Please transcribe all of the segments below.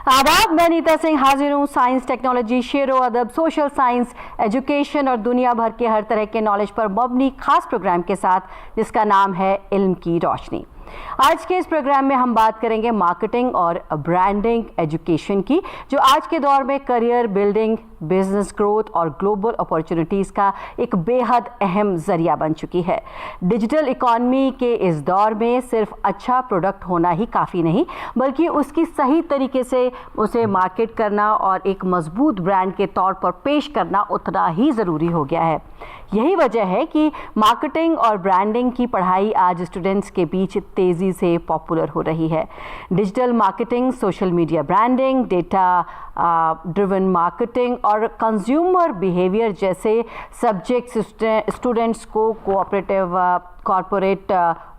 आदाब, मैं नीता सिंह हाजिर हूँ साइंस, टेक्नोलॉजी, शेर व अदब, सोशल साइंस, एजुकेशन और दुनिया भर के हर तरह के नॉलेज पर मबनी खास प्रोग्राम के साथ जिसका नाम है इल्म की रोशनी। आज के इस प्रोग्राम में हम बात करेंगे मार्केटिंग और ब्रांडिंग एजुकेशन की, जो आज के दौर में करियर बिल्डिंग, बिजनेस ग्रोथ और ग्लोबल अपॉर्चुनिटीज़ का एक बेहद अहम जरिया बन चुकी है। डिजिटल इकॉनमी के इस दौर में सिर्फ अच्छा प्रोडक्ट होना ही काफ़ी नहीं, बल्कि उसकी सही तरीके से उसे मार्केट करना और एक मजबूत ब्रांड के तौर पर पेश करना उतना ही ज़रूरी हो गया है। यही वजह है कि मार्केटिंग और ब्रांडिंग की पढ़ाई आज स्टूडेंट्स के बीच तेज़ी से पॉपुलर हो रही है। Digital marketing, social media branding, data driven marketing और कंज्यूमर बिहेवियर जैसे सब्जेक्ट्स स्टूडेंट्स को कोऑपरेटिव कॉरपोरेट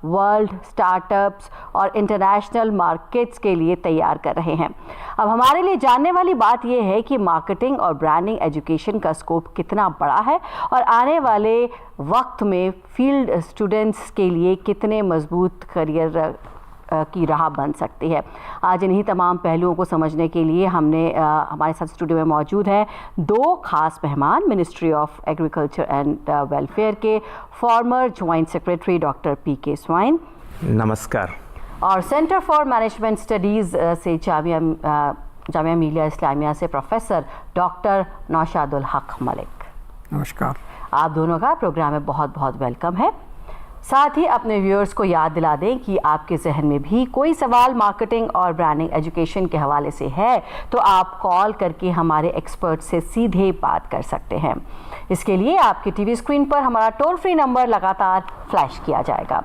वर्ल्ड, स्टार्टअप्स और इंटरनेशनल मार्केट्स के लिए तैयार कर रहे हैं। अब हमारे लिए जानने वाली बात यह है कि मार्केटिंग और ब्रांडिंग एजुकेशन का स्कोप कितना बड़ा है और आने वाले वक्त में फील्ड स्टूडेंट्स के लिए कितने मजबूत करियर की राह बन सकती है। आज इन्हीं तमाम पहलुओं को समझने के लिए हमारे साथ स्टूडियो में मौजूद हैं दो खास मेहमान। Ministry of agriculture and welfare के फॉर्मर ज्वाइंट सेक्रेटरी डॉक्टर पीके स्वाइन, नमस्कार। और सेंटर फॉर मैनेजमेंट स्टडीज़ से जामिया मिलिया इस्लामिया से प्रोफेसर डॉक्टर नौशादुल हक मलिक, नमस्कार। आप दोनों का प्रोग्राम में बहुत बहुत वेलकम है। साथ ही अपने व्यूअर्स को याद दिला दें कि आपके जहन में भी कोई सवाल मार्केटिंग और ब्रांडिंग एजुकेशन के हवाले से है तो आप कॉल करके हमारे एक्सपर्ट से सीधे बात कर सकते हैं। इसके लिए आपकी टीवी स्क्रीन पर हमारा टोल फ्री नंबर लगातार फ्लैश किया जाएगा।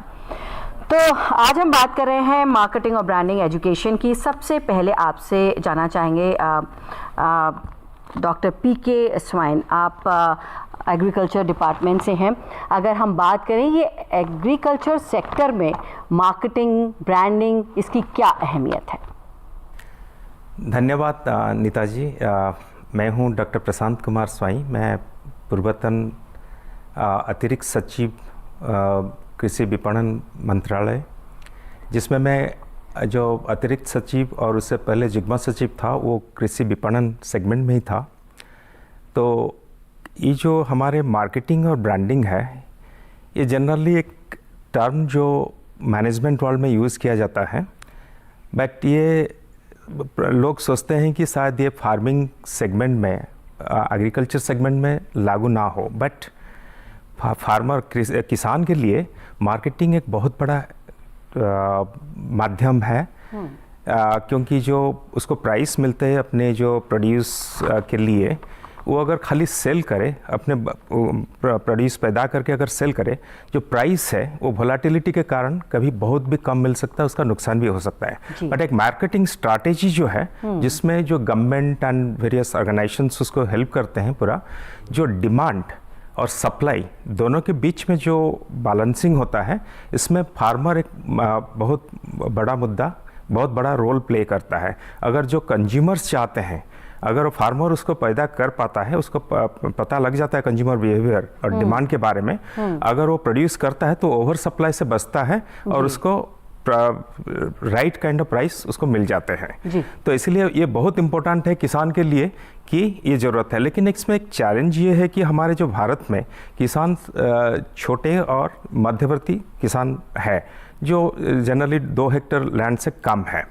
तो आज हम बात कर रहे हैं मार्केटिंग और ब्रांडिंग एजुकेशन की। सबसे पहले आपसे जानना चाहेंगे डॉक्टर पीके स्वाइन, आप एग्रीकल्चर डिपार्टमेंट से हैं। अगर हम बात करें ये एग्रीकल्चर सेक्टर में मार्केटिंग, ब्रांडिंग, इसकी क्या अहमियत है? धन्यवाद नीता जी। मैं हूं डॉक्टर प्रशांत कुमार स्वाइन। मैं पूर्वतन अतिरिक्त सचिव कृषि विपणन मंत्रालय, जिसमें मैं जो अतिरिक्त सचिव और उससे पहले जुग्म सचिव था वो कृषि विपणन सेगमेंट में ही था। तो ये जो हमारे मार्केटिंग और ब्रांडिंग है, ये जनरली एक टर्म जो मैनेजमेंट वर्ल्ड में यूज़ किया जाता है, बट ये लोग सोचते हैं कि शायद ये फार्मिंग सेगमेंट में, एग्रीकल्चर सेगमेंट में लागू ना हो। बट फार्मर, किसान के लिए मार्केटिंग एक बहुत बड़ा माध्यम है, क्योंकि जो उसको प्राइस मिलते हैं अपने जो प्रोड्यूस के लिए, वो अगर खाली सेल करे, अपने प्रोड्यूस पैदा करके अगर सेल करे, जो प्राइस है वो वोलेटिलिटी के कारण कभी बहुत भी कम मिल सकता है, उसका नुकसान भी हो सकता है। बट एक मार्केटिंग स्ट्रैटेजी जो है, जिसमें जो गवर्नमेंट एंड वेरियस ऑर्गेनाइजेशंस उसको हेल्प करते हैं, पूरा जो डिमांड और सप्लाई दोनों के बीच में जो बैलेंसिंग होता है, इसमें फार्मर एक बहुत बड़ा मुद्दा, बहुत बड़ा रोल प्ले करता है। अगर जो कंज्यूमर्स चाहते हैं, अगर वो फार्मर उसको पैदा कर पाता है, उसको पता लग जाता है कंज्यूमर बिहेवियर और डिमांड के बारे में, अगर वो प्रोड्यूस करता है तो ओवर सप्लाई से बचता है और उसको राइट काइंड ऑफ प्राइस उसको मिल जाते हैं। तो इसलिए ये बहुत इम्पोर्टेंट है किसान के लिए कि ये ज़रूरत है। लेकिन इसमें एक चैलेंज ये है कि हमारे जो भारत में किसान छोटे और मध्यवर्ती किसान है, जो जनरली 2 हेक्टेयर लैंड से कम है।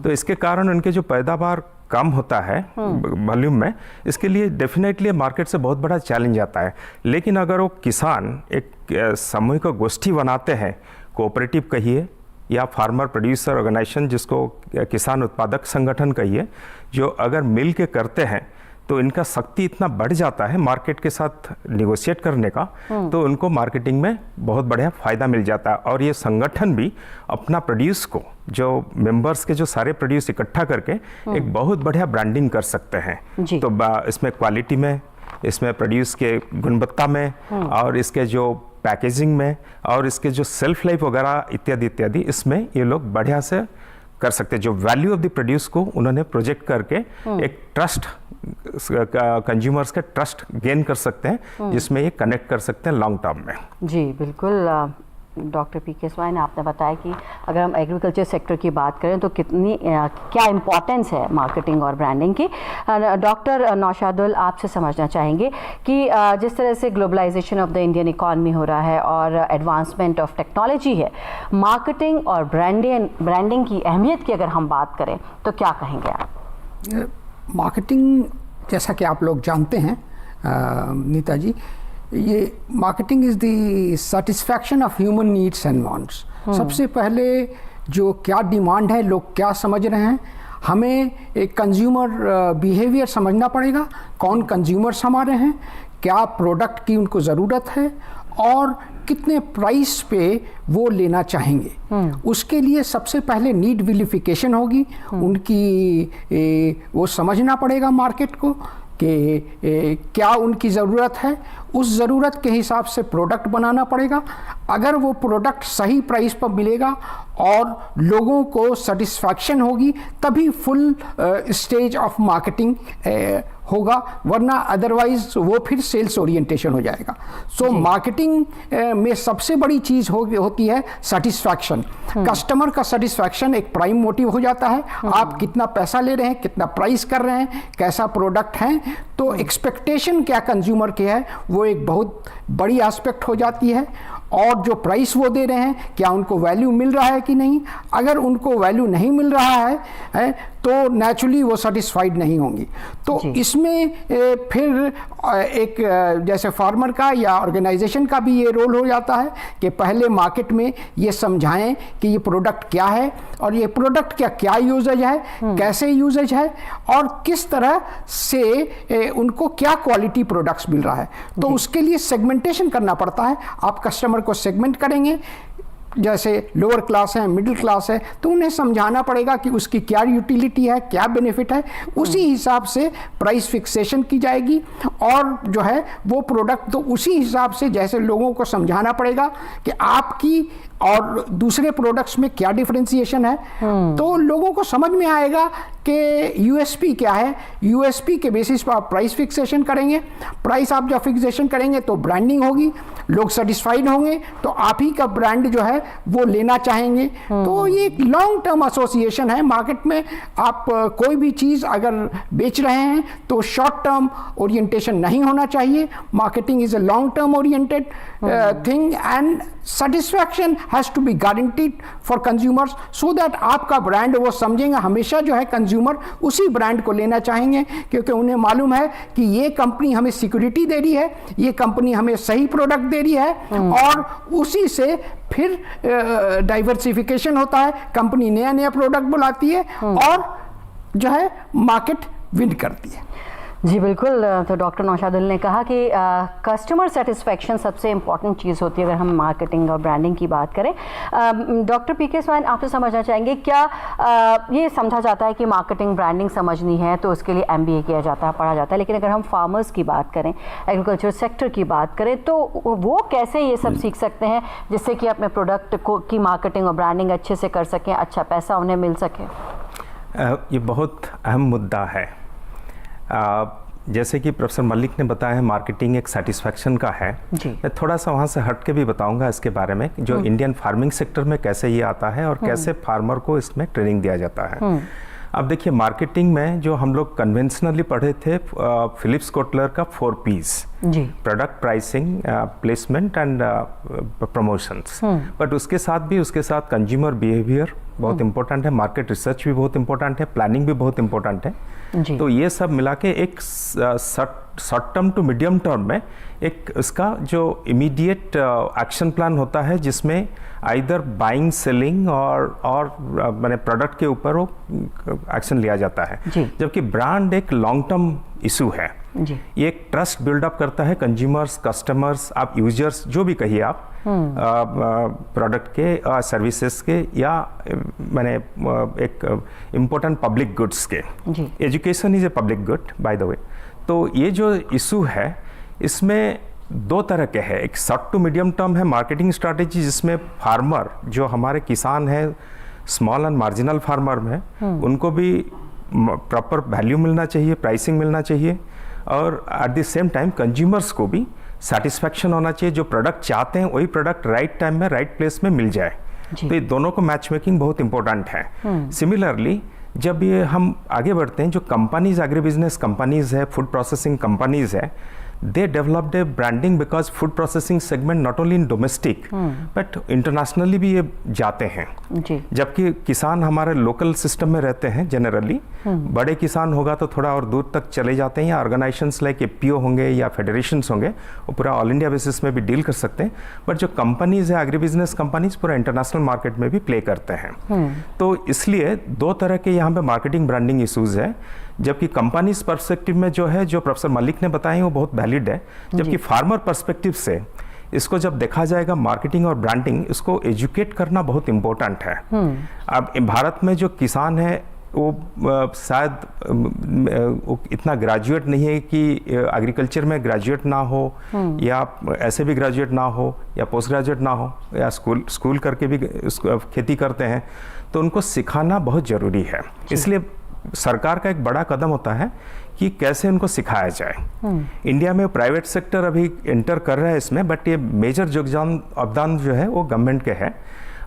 तो इसके कारण उनके जो पैदावार कम होता है वॉल्यूम में, इसके लिए डेफिनेटली मार्केट से बहुत बड़ा चैलेंज आता है। लेकिन अगर वो किसान एक सामूहिक गोष्ठी बनाते हैं, कोऑपरेटिव कहिए या फार्मर प्रोड्यूसर ऑर्गेनाइजेशन, जिसको किसान उत्पादक संगठन कहिए, जो अगर मिल के करते हैं तो इनका शक्ति इतना बढ़ जाता है मार्केट के साथ निगोशिएट करने का, तो उनको मार्केटिंग में बहुत बढ़िया फ़ायदा मिल जाता है। और ये संगठन भी अपना प्रोड्यूस को, जो मेंबर्स के जो सारे प्रोड्यूस इकट्ठा करके एक बहुत बढ़िया ब्रांडिंग कर सकते हैं। तो इसमें क्वालिटी में, इसमें प्रोड्यूस के गुणवत्ता में, और इसके जो पैकेजिंग में, और इसके जो सेल्फ लाइफ वगैरह इत्यादि इत्यादि, इसमें ये लोग बढ़िया से कर सकते हैं। जो वैल्यू ऑफ द प्रोड्यूस को उन्होंने प्रोजेक्ट करके एक ट्रस्ट, कंज्यूमर्स का ट्रस्ट गेन कर सकते हैं, जिसमें ये कनेक्ट कर सकते हैं लॉन्ग टर्म में। जी बिल्कुल। डॉक्टर पीके स्वाइन, आपने बताया कि अगर हम एग्रीकल्चर सेक्टर की बात करें तो कितनी क्या इम्पोर्टेंस है मार्केटिंग और ब्रांडिंग की। डॉक्टर नौशादुल, आपसे समझना चाहेंगे कि जिस तरह से globalisation of the Indian economy हो रहा है और एडवांसमेंट ऑफ टेक्नोलॉजी है, मार्केटिंग और ब्रांडिंग की अहमियत की अगर हम बात करें तो क्या कहेंगे आप? मार्केटिंग, जैसा कि आप लोग जानते हैं नीता जी, ये marketing is the satisfaction of human needs and wants. सबसे पहले जो क्या डिमांड है, लोग क्या समझ रहे हैं, हमें एक कंज्यूमर बिहेवियर समझना पड़ेगा। कौन कंज्यूमर्स हमारे हैं, क्या प्रोडक्ट की उनको ज़रूरत है और कितने प्राइस पे वो लेना चाहेंगे। उसके लिए सबसे पहले नीड विलिफिकेशन होगी, उनकी वो समझना पड़ेगा मार्केट को कि क्या उनकी ज़रूरत है, उस ज़रूरत के हिसाब से प्रोडक्ट बनाना पड़ेगा। अगर वो प्रोडक्ट सही प्राइस पर मिलेगा और लोगों को सेटिस्फैक्शन होगी, तभी फुल स्टेज ऑफ मार्केटिंग होगा, वरना अदरवाइज वो फिर सेल्स ओरिएंटेशन हो जाएगा। सो मार्केटिंग में सबसे बड़ी चीज़ होती है सेटिस्फैक्शन। कस्टमर का सेटिस्फैक्शन एक प्राइम मोटिव हो जाता है। आप कितना पैसा ले रहे हैं, कितना प्राइस कर रहे हैं, कैसा प्रोडक्ट है, तो एक्सपेक्टेशन क्या कंज्यूमर की है वो एक बहुत बड़ी एस्पेक्ट हो जाती है। और जो प्राइस वो दे रहे हैं, क्या उनको वैल्यू मिल रहा है कि नहीं। अगर उनको वैल्यू नहीं मिल रहा है तो नेचुरली वो सेटिस्फाइड नहीं होंगी। तो इसमें फिर एक जैसे फार्मर का या ऑर्गेनाइजेशन का भी ये रोल हो जाता है कि पहले मार्केट में ये समझाएं कि ये प्रोडक्ट क्या है और ये प्रोडक्ट क्या यूजेज है, कैसे यूजेज है और किस तरह से उनको क्या क्वालिटी प्रोडक्ट्स मिल रहा है। तो उसके लिए सेगमेंटेशन करना पड़ता है। आप कस्टमर को सेगमेंट करेंगे, जैसे लोअर क्लास है, मिडिल क्लास है, तो उन्हें समझाना पड़ेगा कि उसकी क्या यूटिलिटी है, क्या बेनिफिट है। उसी हिसाब से प्राइस फिक्सेशन की जाएगी और जो है वो प्रोडक्ट तो उसी हिसाब से, जैसे लोगों को समझाना पड़ेगा कि आपकी और दूसरे प्रोडक्ट्स में क्या डिफरेंशिएशन है, तो लोगों को समझ में आएगा कि यूएसपी क्या है। यूएसपी के बेसिस पर आप प्राइस फिक्सेशन करेंगे। प्राइस आप जब फिक्सेशन करेंगे तो ब्रांडिंग होगी, लोग सेटिस्फाइड होंगे तो आप ही का ब्रांड जो है वो लेना चाहेंगे। तो ये एक लॉन्ग टर्म एसोसिएशन है मार्केट में। आप कोई भी चीज़ अगर बेच रहे हैं तो शॉर्ट टर्म ओरिएंटेशन नहीं होना चाहिए। Marketing is a long term oriented thing and satisfaction has to be guaranteed for consumers, so that आपका ब्रांड वो समझेंगे। हमेशा जो है कंज्यूमर उसी ब्रांड को लेना चाहेंगे, क्योंकि उन्हें मालूम है कि ये कंपनी हमें सिक्योरिटी दे रही है, ये कंपनी हमें सही प्रोडक्ट दे रही है। और उसी से फिर डाइवर्सिफिकेशन होता है, कंपनी नया नया प्रोडक्ट बुलाती है और जो है मार्केट विन करती है। जी बिल्कुल। तो डॉक्टर नौशादुल ने कहा कि कस्टमर सेटिस्फैक्शन सबसे इम्पॉर्टेंट चीज़ होती है अगर हम मार्केटिंग और ब्रांडिंग की बात करें। डॉक्टर पीके स्वाइन, आपसे समझना चाहेंगे, क्या ये समझा जाता है कि मार्केटिंग ब्रांडिंग समझनी है तो उसके लिए MBA किया जाता है, पढ़ा जाता है, लेकिन अगर हम फार्मर्स की बात करें, एग्रीकल्चर सेक्टर की बात करें, तो वो कैसे ये सब सीख सकते हैं जिससे कि अपने प्रोडक्ट की मार्केटिंग और ब्रांडिंग अच्छे से कर सकें, अच्छा पैसा उन्हें मिल सके? ये बहुत अहम मुद्दा है। जैसे कि प्रोफेसर मलिक ने बताया है, मार्केटिंग एक सेटिस्फैक्शन का है। मैं थोड़ा सा वहाँ से हट के भी बताऊंगा इसके बारे में, जो इंडियन फार्मिंग सेक्टर में कैसे ये आता है और कैसे फार्मर को इसमें ट्रेनिंग दिया जाता है। अब देखिए, मार्केटिंग में जो हम लोग कन्वेंशनली पढ़े थे फिलिप्स कोटलर का 4 Ps, product, pricing, placement and promotions. But उसके साथ कंज्यूमर बिहेवियर बहुत इंपॉर्टेंट है, मार्केट रिसर्च भी बहुत इंपॉर्टेंट है, प्लानिंग भी बहुत इंपॉर्टेंट है। तो ये सब मिला के एक short term to medium term में एक इसका जो इमीडिएट एक्शन प्लान होता है, जिसमें आइदर बाइंग, सेलिंग और मैंने प्रोडक्ट के ऊपर वो एक्शन लिया जाता है। जबकि ब्रांड एक लॉन्ग टर्म इशू है। ये एक ट्रस्ट बिल्डअप करता है कंज्यूमर्स, कस्टमर्स, आप यूजर्स, जो भी कहिए आप, प्रोडक्ट के, सर्विसेज के, या मैंने एक इम्पोर्टेंट पब्लिक गुड्स के। Education is a public good by the way. तो ये जो इशू है, इसमें 2 तरह के हैं। एक शॉर्ट टू मीडियम टर्म है मार्केटिंग स्ट्रैटेजी, जिसमें फार्मर, जो हमारे किसान हैं, स्मॉल एंड मार्जिनल फार्मर में, उनको भी प्रॉपर वैल्यू मिलना चाहिए, प्राइसिंग मिलना चाहिए, और at the same time consumers को भी सेटिस्फैक्शन होना चाहिए, जो प्रोडक्ट चाहते हैं वही प्रोडक्ट राइट टाइम में राइट प्लेस में मिल जाए। तो ये दोनों को मैच मेकिंग बहुत इंपॉर्टेंट है। सिमिलरली जब ये हम आगे बढ़ते हैं, जो कंपनीज एग्री बिजनेस कंपनीज है, फूड प्रोसेसिंग कंपनीज है, they developed a branding because food processing segment not only in domestic but internationally भी ये जाते हैं जी। जबकि किसान हमारे लोकल सिस्टम में रहते हैं जनरली। बड़े किसान होगा तो थोड़ा और दूर तक चले जाते हैं, या ऑर्गेनाइजेशंस लाइक एपीओ होंगे या फेडरेशंस होंगे, वो पूरा ऑल इंडिया बेसिस में भी डील कर सकते हैं। बट जो कंपनीज है एग्री बिजनेस कंपनीज पूरा इंटरनेशनल मार्केट में भी प्ले करते हैं। तो इसलिए दो तरह के यहाँ पे मार्केटिंग ब्रांडिंग इशूज़ है, जबकि कंपनीज पर्सपेक्टिव में जो है, जो प्रोफेसर मलिक ने बताया वो बहुत वैलिड है, जबकि फार्मर पर्सपेक्टिव से इसको जब देखा जाएगा मार्केटिंग और ब्रांडिंग, इसको एजुकेट करना बहुत इम्पोर्टेंट है। अब भारत में जो किसान है वो शायद वो इतना ग्रेजुएट नहीं है कि एग्रीकल्चर में ग्रेजुएट ना हो, या ऐसे भी ग्रेजुएट ना हो, या पोस्ट ग्रेजुएट ना हो, या स्कूल करके भी खेती करते हैं, तो उनको सिखाना बहुत ज़रूरी है। इसलिए सरकार का एक बड़ा कदम होता है कि कैसे उनको सिखाया जाए। इंडिया में प्राइवेट सेक्टर अभी एंटर कर रहा है इसमें, बट ये मेजर योगदान जो है वो गवर्नमेंट के है।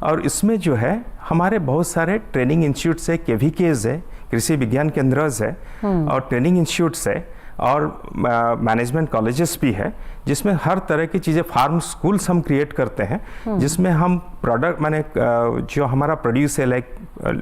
और इसमें जो है हमारे बहुत सारे ट्रेनिंग इंस्टीट्यूट्स है, केवीकेज है, कृषि विज्ञान केंद्रज है, और ट्रेनिंग इंस्टीट्यूट्स है, और मैनेजमेंट कॉलेजेस भी है, जिसमें हर तरह की चीज़ें, फार्म स्कूल्स हम क्रिएट करते हैं, जिसमें हम प्रोडक्ट जो हमारा प्रोड्यूस है, लाइक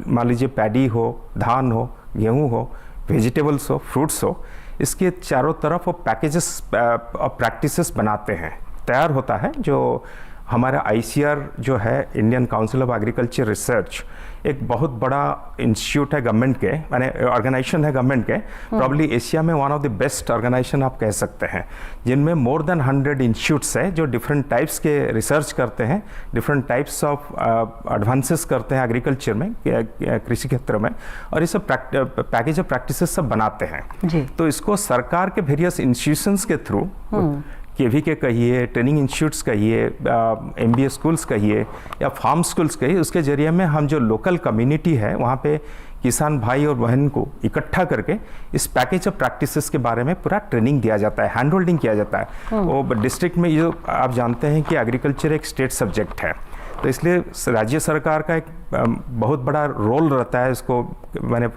मान लीजिए पैडी हो, धान हो, गेहूँ हो, वेजिटेबल्स हो, फ्रूट्स हो, इसके चारों तरफ वो पैकेजेस और प्रैक्टिसेस बनाते हैं, तैयार होता है। जो हमारा ICR जो है, Indian council of agriculture research, एक बहुत बड़ा इंस्टीट्यूट है गवर्नमेंट के, माने ऑर्गेनाइजेशन है गवर्नमेंट के, प्रॉब्ली एशिया में one of the best organisation आप कह सकते हैं, जिनमें मोर देन 100 इंस्टीट्यूट्स है जो डिफरेंट टाइप्स के रिसर्च करते हैं, डिफरेंट टाइप्स ऑफ एडवांसेस करते हैं एग्रीकल्चर में, कृषि क्षेत्र में, और ये सब पैकेज ऑफ प्रैक्टिसेस सब बनाते हैं। तो इसको सरकार के वेरियस इंस्टीट्यूशंस के थ्रू, KVK कहिए, ट्रेनिंग इंस्टीट्यूट्स कहिए, MBA स्कूल्स कहिए, या फार्म स्कूल्स कहिए, उसके जरिए में हम जो लोकल कम्युनिटी है वहाँ पे किसान भाई और बहन को इकट्ठा करके इस पैकेज ऑफ प्रैक्टिसेस के बारे में पूरा ट्रेनिंग दिया जाता है, हैंड होल्डिंग किया जाता है। वो डिस्ट्रिक्ट में जो आप जानते हैं कि एग्रीकल्चर एक स्टेट सब्जेक्ट है, तो इसलिए राज्य सरकार का एक बहुत बड़ा रोल रहता है इसको मैंने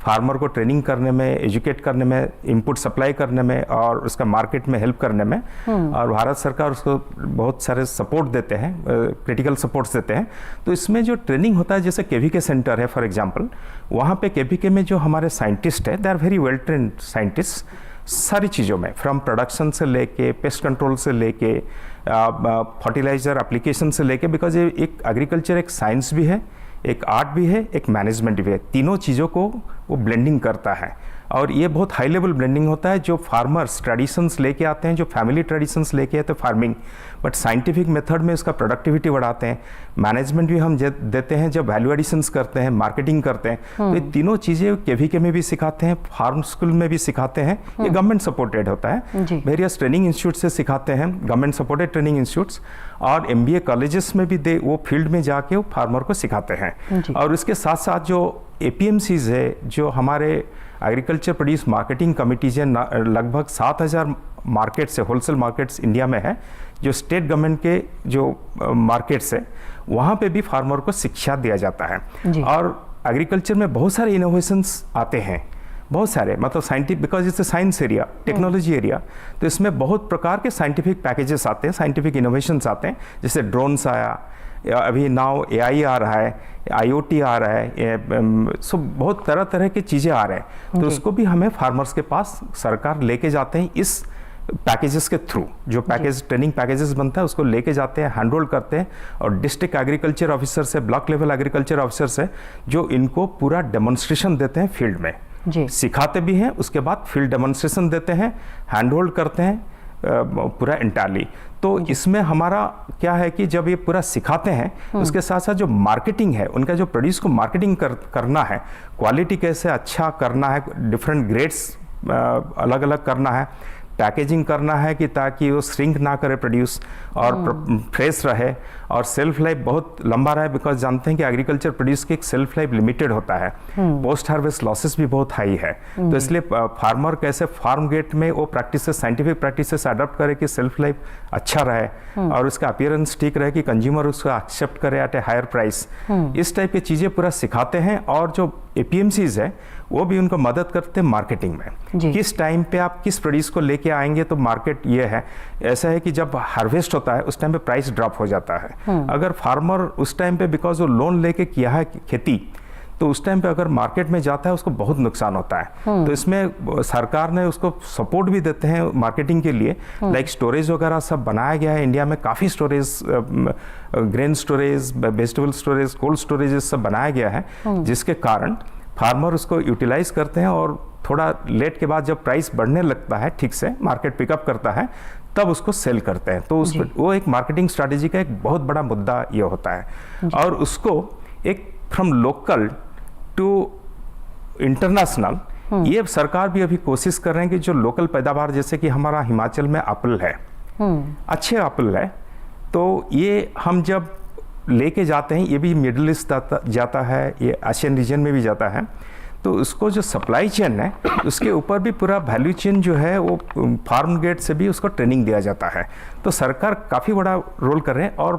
फार्मर को ट्रेनिंग करने में, एजुकेट करने में, इनपुट सप्लाई करने में, और उसका मार्केट में हेल्प करने में। और भारत सरकार उसको बहुत सारे सपोर्ट देते हैं, क्रिटिकल सपोर्ट्स देते हैं। तो इसमें जो ट्रेनिंग होता है, जैसे KVK सेंटर है फॉर एग्जांपल, वहाँ पे KVK में जो हमारे साइंटिस्ट है, they are very well trained scientist, सारी चीज़ों में, फ्रॉम प्रोडक्शन से लेके, पेस्ट कंट्रोल से लेके, फर्टिलाइजर एप्लीकेशन से लेके, बिकॉज ये एक एग्रीकल्चर एक साइंस भी है, एक आर्ट भी है, एक मैनेजमेंट भी है, तीनों चीज़ों को वो ब्लेंडिंग करता है। और ये बहुत हाई लेवल ब्लेंडिंग होता है, जो फार्मर्स ट्रेडिशंस लेके आते हैं, जो फैमिली ट्रेडिशंस लेके आते हैं फार्मिंग, बट साइंटिफिक मेथड में उसका प्रोडक्टिविटी बढ़ाते हैं। मैनेजमेंट भी हम देते हैं, जब वैल्यू एडिशंस करते हैं, मार्केटिंग करते हैं। तो ये तीनों चीज़ें KVK में भी सिखाते हैं, फार्म स्कूल में भी सिखाते हैं। ये गवर्नमेंट सपोर्टेड होता है, वेरियस ट्रेनिंग इंस्टीट्यूट से सिखाते हैं, गवर्नमेंट सपोर्टेड ट्रेनिंग इंस्टीट्यूट्स, और MBA कॉलेजेस में भी वो फील्ड में जाके वो फार्मर को सिखाते हैं। और उसके साथ साथ जो APMCs है, जो हमारे एग्रीकल्चर प्रोड्यूस मार्केटिंग कमिटीज है, लगभग 7000 मार्केट्स है, होलसेल मार्केट्स इंडिया में है, जो स्टेट गवर्नमेंट के जो मार्केट्स है, वहाँ पे भी फार्मर को शिक्षा दिया जाता है। और एग्रीकल्चर में बहुत सारे इनोवेशंस आते हैं, बहुत सारे, मतलब scientific, because it's a science area, technology area, तो इसमें बहुत प्रकार के साइंटिफिक पैकेजेस आते हैं, साइंटिफिक इनोवेशंस आते हैं, जैसे ड्रोन्स आया, अभी नाउ AI आ रहा है, IoT आ रहा है, सो बहुत तरह तरह की चीज़ें आ रहे हैं। तो उसको भी हमें फार्मर्स के पास सरकार लेके जाते हैं, इस पैकेजेस के थ्रू जो पैकेज ट्रेनिंग पैकेजेस बनता है उसको लेके जाते हैं, हैंड होल्ड करते हैं, और डिस्ट्रिक्ट एग्रीकल्चर ऑफिसर से, ब्लॉक लेवल एग्रीकल्चर ऑफिसर से, जो इनको पूरा डेमोन्स्ट्रेशन देते हैं फील्ड में, सिखाते भी हैं, उसके बाद फील्ड डेमोन्स्ट्रेशन देते हैं, हैंड होल्ड करते हैं पूरा इंटायरली। तो इसमें हमारा क्या है कि जब ये पूरा सिखाते हैं, उसके साथ साथ जो मार्केटिंग है, उनका जो प्रोड्यूस को मार्केटिंग करना है, क्वालिटी कैसे अच्छा करना है, डिफरेंट ग्रेड्स अलग अलग करना है, पैकेजिंग करना है कि ताकि वो श्रिंक ना करे प्रोड्यूस, और फ्रेश रहे, और सेल्फ लाइफ बहुत लंबा रहा है, बिकॉज जानते हैं कि एग्रीकल्चर प्रोड्यूस की एक सेल्फ लाइफ लिमिटेड होता है, पोस्ट हार्वेस्ट लॉसेस भी बहुत हाई है। तो इसलिए फार्मर कैसे फार्म गेट में वो प्रैक्टिसेस, साइंटिफिक प्रैक्टिसेस अडॉप्ट करे कि सेल्फ लाइफ अच्छा रहे और उसका अपीयरेंस ठीक रहे, कि कंज्यूमर उसको एक्सेप्ट करे एट ए हायर प्राइस, इस टाइप की चीज़ें पूरा सिखाते हैं। और जो एपीएमसीज है वो भी उनको मदद करते हैं मार्केटिंग में, किस टाइम पे आप किस प्रोड्यूस को लेके आएंगे। तो मार्केट ये है, ऐसा है कि जब हार्वेस्ट होता है उस टाइम पे प्राइस ड्रॉप हो जाता है। अगर फार्मर उस टाइम पे बिकॉज वो लोन लेके किया है खेती, तो उस टाइम पे अगर मार्केट में जाता है उसको बहुत नुकसान होता है। तो इसमें सरकार ने उसको सपोर्ट भी देते हैं मार्केटिंग के लिए, लाइक स्टोरेज वगैरह सब बनाया गया है इंडिया में, काफ़ी storage, grain storage, vegetable storage, cold storage सब बनाया गया है, जिसके कारण फार्मर उसको यूटिलाइज करते हैं और थोड़ा लेट के बाद जब प्राइस बढ़ने लगता है, ठीक से मार्केट पिकअप करता है, तब उसको सेल करते हैं। तो वो एक मार्केटिंग स्ट्रैटेजी का एक बहुत बड़ा मुद्दा ये होता है। और उसको एक फ्रॉम लोकल टू इंटरनेशनल, ये सरकार भी अभी कोशिश कर रहे हैं कि जो लोकल पैदावार, जैसे कि हमारा हिमाचल में एप्पल है, अच्छे एप्पल है, तो ये हम जब लेके जाते हैं, ये भी मिडिल ईस्ट जाता है, ये एशियन रीजन में भी जाता है, तो उसको जो सप्लाई चेन है उसके ऊपर भी पूरा वैल्यू चेन जो है वो फार्म गेट से भी उसको ट्रेनिंग दिया जाता है। तो सरकार काफ़ी बड़ा रोल कर रहे हैं। और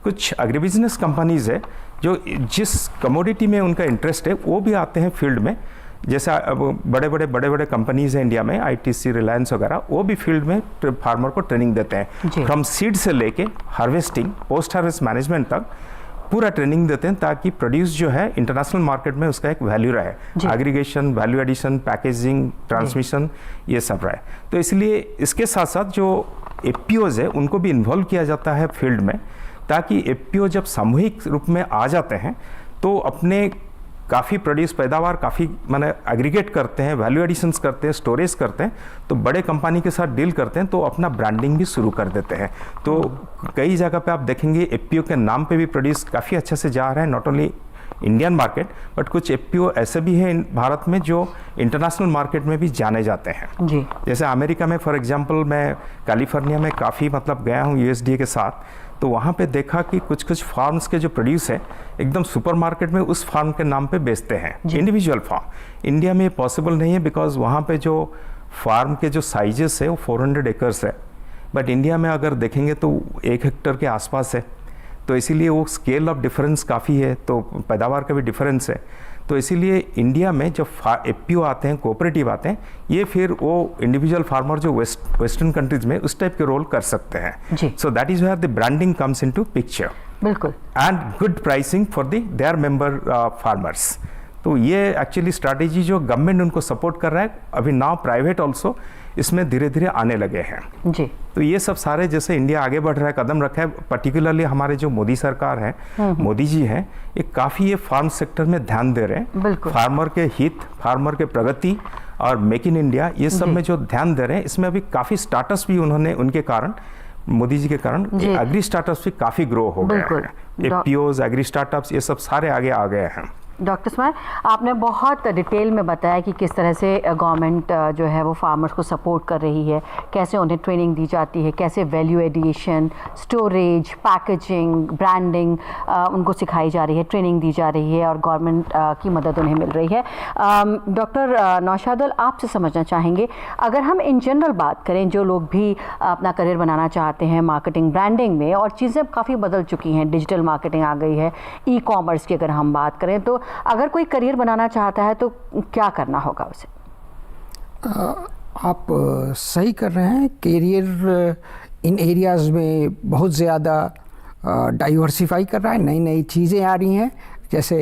कुछ एग्री बिजनेस कंपनीज है जो जिस कमोडिटी में उनका इंटरेस्ट है वो भी आते हैं फील्ड में, जैसे बड़े बड़े कंपनीज हैं इंडिया में, आईटीसी, रिलायंस वगैरह, वो भी फील्ड में फार्मर को ट्रेनिंग देते हैं, फ्रॉम सीड से लेके हार्वेस्टिंग, पोस्ट हार्वेस्ट मैनेजमेंट तक पूरा ट्रेनिंग देते हैं, ताकि प्रोड्यूस जो है इंटरनेशनल मार्केट में उसका एक वैल्यू रहे, aggregation, value addition, packaging, transmission, ये सब रहे। तो इसलिए इसके साथ साथ जो एपीओज है उनको भी इन्वॉल्व किया जाता है फील्ड में, ताकि एपीओ जब सामूहिक रूप में आ जाते हैं तो अपने काफ़ी प्रोड्यूस पैदावार काफ़ी माने एग्रीगेट करते हैं, वैल्यू एडिशंस करते हैं, स्टोरेज करते हैं, तो बड़े कंपनी के साथ डील करते हैं, तो अपना ब्रांडिंग भी शुरू कर देते हैं। तो कई जगह पे आप देखेंगे एपीओ के नाम पे भी प्रोड्यूस काफ़ी अच्छे से जा रहे हैं, not only Indian market, but कुछ एपीओ ऐसे भी हैं भारत में जो इंटरनेशनल मार्केट में भी जाने जाते हैं जी। जैसे अमेरिका में फॉर एग्जांपल, मैं कैलिफोर्निया में काफ़ी मतलब गया हूँ यूएसडीए के साथ, तो वहाँ पे देखा कि कुछ फार्म्स के जो प्रोड्यूस है एकदम सुपरमार्केट में उस फार्म के नाम पे बेचते हैं, इंडिविजुअल फार्म। इंडिया में पॉसिबल नहीं है, बिकॉज वहाँ पे जो फार्म के जो साइजेस है वो 400 एकर्स है, बट इंडिया में अगर देखेंगे तो 1 हेक्टर के आसपास है, तो इसीलिए वो स्केल ऑफ डिफरेंस काफ़ी है, तो पैदावार का भी डिफरेंस है। तो इसीलिए इंडिया में जब एपीओ आते हैं, कोऑपरेटिव आते हैं, ये फिर वो इंडिविजुअल फार्मर जो वेस्टर्न कंट्रीज में उस टाइप के रोल कर सकते हैं। So that is where the branding comes into picture, बिल्कुल, and good pricing for their member farmers. तो ये एक्चुअली स्ट्रैटेजी जो गवर्नमेंट उनको सपोर्ट कर रहा है, अभी नाउ प्राइवेट ऑल्सो इसमें धीरे धीरे आने लगे हैं जी। तो ये सब सारे जैसे इंडिया आगे बढ़ रहा है, कदम रखा है, पर्टिकुलरली हमारे जो मोदी सरकार है, मोदी जी हैं, ये काफ़ी ये फार्म सेक्टर में ध्यान दे रहे हैं, फार्मर के हित, फार्मर के प्रगति और मेक इन इंडिया, ये सब में जो ध्यान दे रहे हैं, इसमें अभी काफ़ी स्टार्टअप्स भी उन्होंने, उनके कारण, मोदी जी के कारण एग्री स्टार्टअप्स भी काफ़ी ग्रो हो गए हैं, एपीओज, एग्री स्टार्टअप्स, ये सब सारे आगे आ गए हैं। डॉक्टर स्माइल, आपने बहुत डिटेल में बताया कि किस तरह से गवर्नमेंट जो है वो फार्मर्स को सपोर्ट कर रही है, कैसे उन्हें ट्रेनिंग दी जाती है, कैसे value addition, storage, packaging, branding उनको सिखाई जा रही है, ट्रेनिंग दी जा रही है और गवर्नमेंट की मदद उन्हें मिल रही है। डॉक्टर नौशादुल, आपसे समझना चाहेंगे, अगर हम इन जनरल बात करें, जो लोग भी अपना करियर बनाना चाहते हैं मार्केटिंग, ब्रांडिंग में, और चीज़ें काफ़ी बदल चुकी हैं, डिजिटल मार्केटिंग आ गई है, ई कॉमर्स की अगर हम बात करें, तो अगर कोई करियर बनाना चाहता है तो क्या करना होगा उसे? आप सही कर रहे हैं, करियर इन एरियाज़ में बहुत ज़्यादा डाइवर्सिफाई कर रहा है, नई नई चीज़ें आ रही हैं। जैसे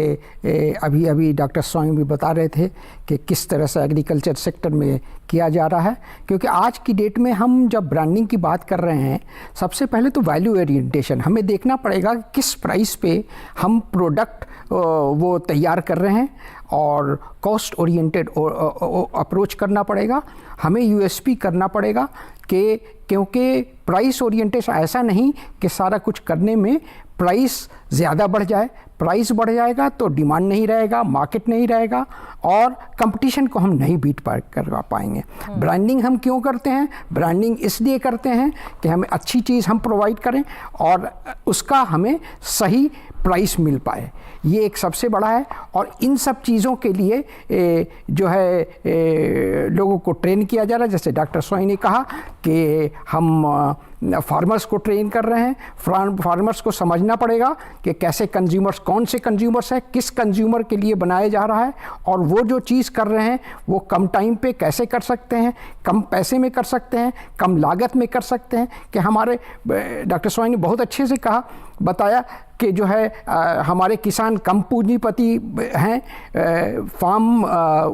अभी डॉक्टर स्वामी भी बता रहे थे कि किस तरह से एग्रीकल्चर सेक्टर में किया जा रहा है, क्योंकि आज की डेट में हम जब ब्रांडिंग की बात कर रहे हैं, सबसे पहले तो वैल्यू ओरिएंटेशन, हमें देखना पड़ेगा कि किस प्राइस पे हम प्रोडक्ट वो तैयार कर रहे हैं, और कॉस्ट ओरिएंटेड अप्रोच करना पड़ेगा, हमें यूएसपी करना पड़ेगा, कि क्योंकि प्राइस ओरिएंटेशन ऐसा नहीं कि सारा कुछ करने में प्राइस ज़्यादा बढ़ जाए, प्राइस बढ़ जाएगा तो डिमांड नहीं रहेगा, मार्केट नहीं रहेगा और कंपटीशन को हम नहीं बीट कर पाएंगे। ब्रांडिंग हम क्यों करते हैं? ब्रांडिंग इसलिए करते हैं कि हमें अच्छी चीज़ हम प्रोवाइड करें और उसका हमें सही प्राइस मिल पाए, ये एक सबसे बड़ा है। और इन सब चीज़ों के लिए जो है लोगों को ट्रेन किया जा रहा है। जैसे डॉक्टर सोनी ने कहा कि हम फार्मर्स को ट्रेन कर रहे हैं, फार्मर्स को समझना पड़ेगा कि कैसे कंज्यूमर्स, कौन से कंज्यूमर्स हैं, किस कंज्यूमर के लिए बनाया जा रहा है और वो जो चीज़ कर रहे हैं वो कम टाइम पे कैसे कर सकते हैं, कम पैसे में कर सकते हैं, कम लागत में कर सकते हैं। कि हमारे डॉक्टर सोनी ने बहुत अच्छे से बताया कि जो है हमारे किसान कम पूंजीपति हैं, फार्म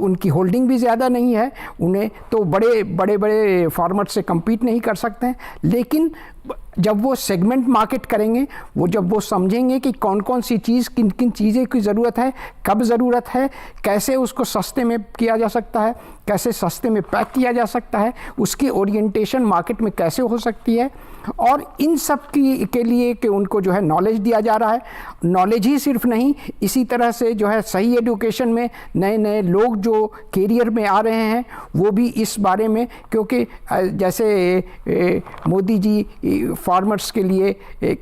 उनकी होल्डिंग भी ज़्यादा नहीं है, उन्हें तो बड़े फार्मर से compete नहीं कर सकते हैं। लेकिन जब वो सेगमेंट मार्केट करेंगे, जब वो समझेंगे कि कौन कौन सी चीज़, किन किन चीज़ें की ज़रूरत है, कब ज़रूरत है, कैसे उसको सस्ते में किया जा सकता है, कैसे सस्ते में पैक किया जा सकता है, उसकी ओरिएंटेशन मार्केट में कैसे हो सकती है, और इन सब के लिए कि उनको जो है नॉलेज दिया जा रहा है। नॉलेज ही सिर्फ नहीं, इसी तरह से जो है सही एजुकेशन में नए लोग जो कैरियर में आ रहे हैं वो भी इस बारे में, क्योंकि जैसे मोदी जी फार्मर्स के लिए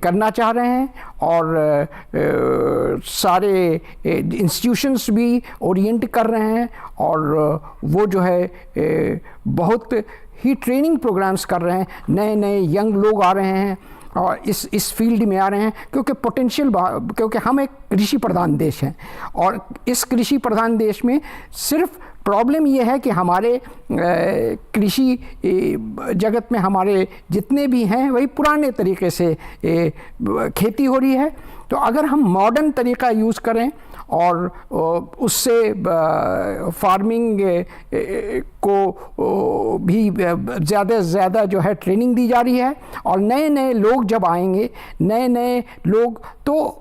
करना चाह रहे हैं और सारे इंस्टीट्यूशंस भी ओरिएंट कर रहे हैं और वो जो है बहुत ही ट्रेनिंग प्रोग्राम्स कर रहे हैं। नए यंग लोग आ रहे हैं और इस फील्ड में आ रहे हैं क्योंकि हम एक कृषि प्रधान देश हैं और इस कृषि प्रधान देश में सिर्फ प्रॉब्लम ये है कि हमारे कृषि जगत में हमारे जितने भी हैं वही पुराने तरीके से खेती हो रही है। तो अगर हम मॉडर्न तरीका यूज़ करें और उससे फार्मिंग को भी ज़्यादा से ज़्यादा जो है ट्रेनिंग दी जा रही है और नए लोग जब आएंगे, नए लोग, तो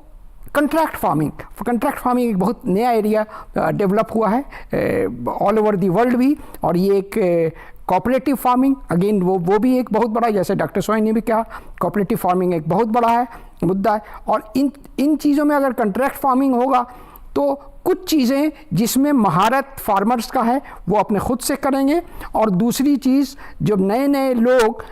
कंट्रैक्ट फार्मिंग एक बहुत नया एरिया डेवलप हुआ है ऑल ओवर दी वर्ल्ड भी। और ये एक कोऑपरेटिव फार्मिंग अगेन वो भी एक बहुत बड़ा, जैसे डॉक्टर सोनी ने भी कहा, कोऑपरेटिव फार्मिंग एक बहुत बड़ा है मुद्दा है। और इन चीज़ों में अगर कंट्रैक्ट फार्मिंग होगा तो कुछ चीज़ें जिसमें महारत फार्मर्स का है वो अपने खुद से करेंगे, और दूसरी चीज़ जब नए लोग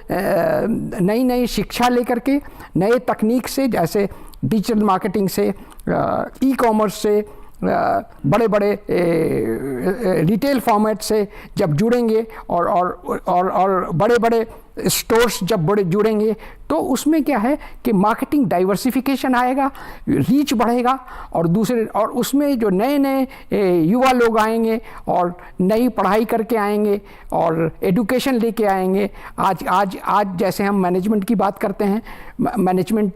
नई शिक्षा लेकर के नए तकनीक से, जैसे डिजिटल मार्केटिंग से, ई कॉमर्स से, बड़े रिटेल फॉर्मेट से जब जुड़ेंगे और बड़े स्टोर्स जब जुड़ेंगे तो उसमें क्या है कि मार्केटिंग डाइवर्सिफिकेशन आएगा, रीच बढ़ेगा और उसमें जो नए युवा लोग आएंगे और नई पढ़ाई करके आएंगे और एजुकेशन लेके आएंगे। आज जैसे हम मैनेजमेंट की बात करते हैं, मैनेजमेंट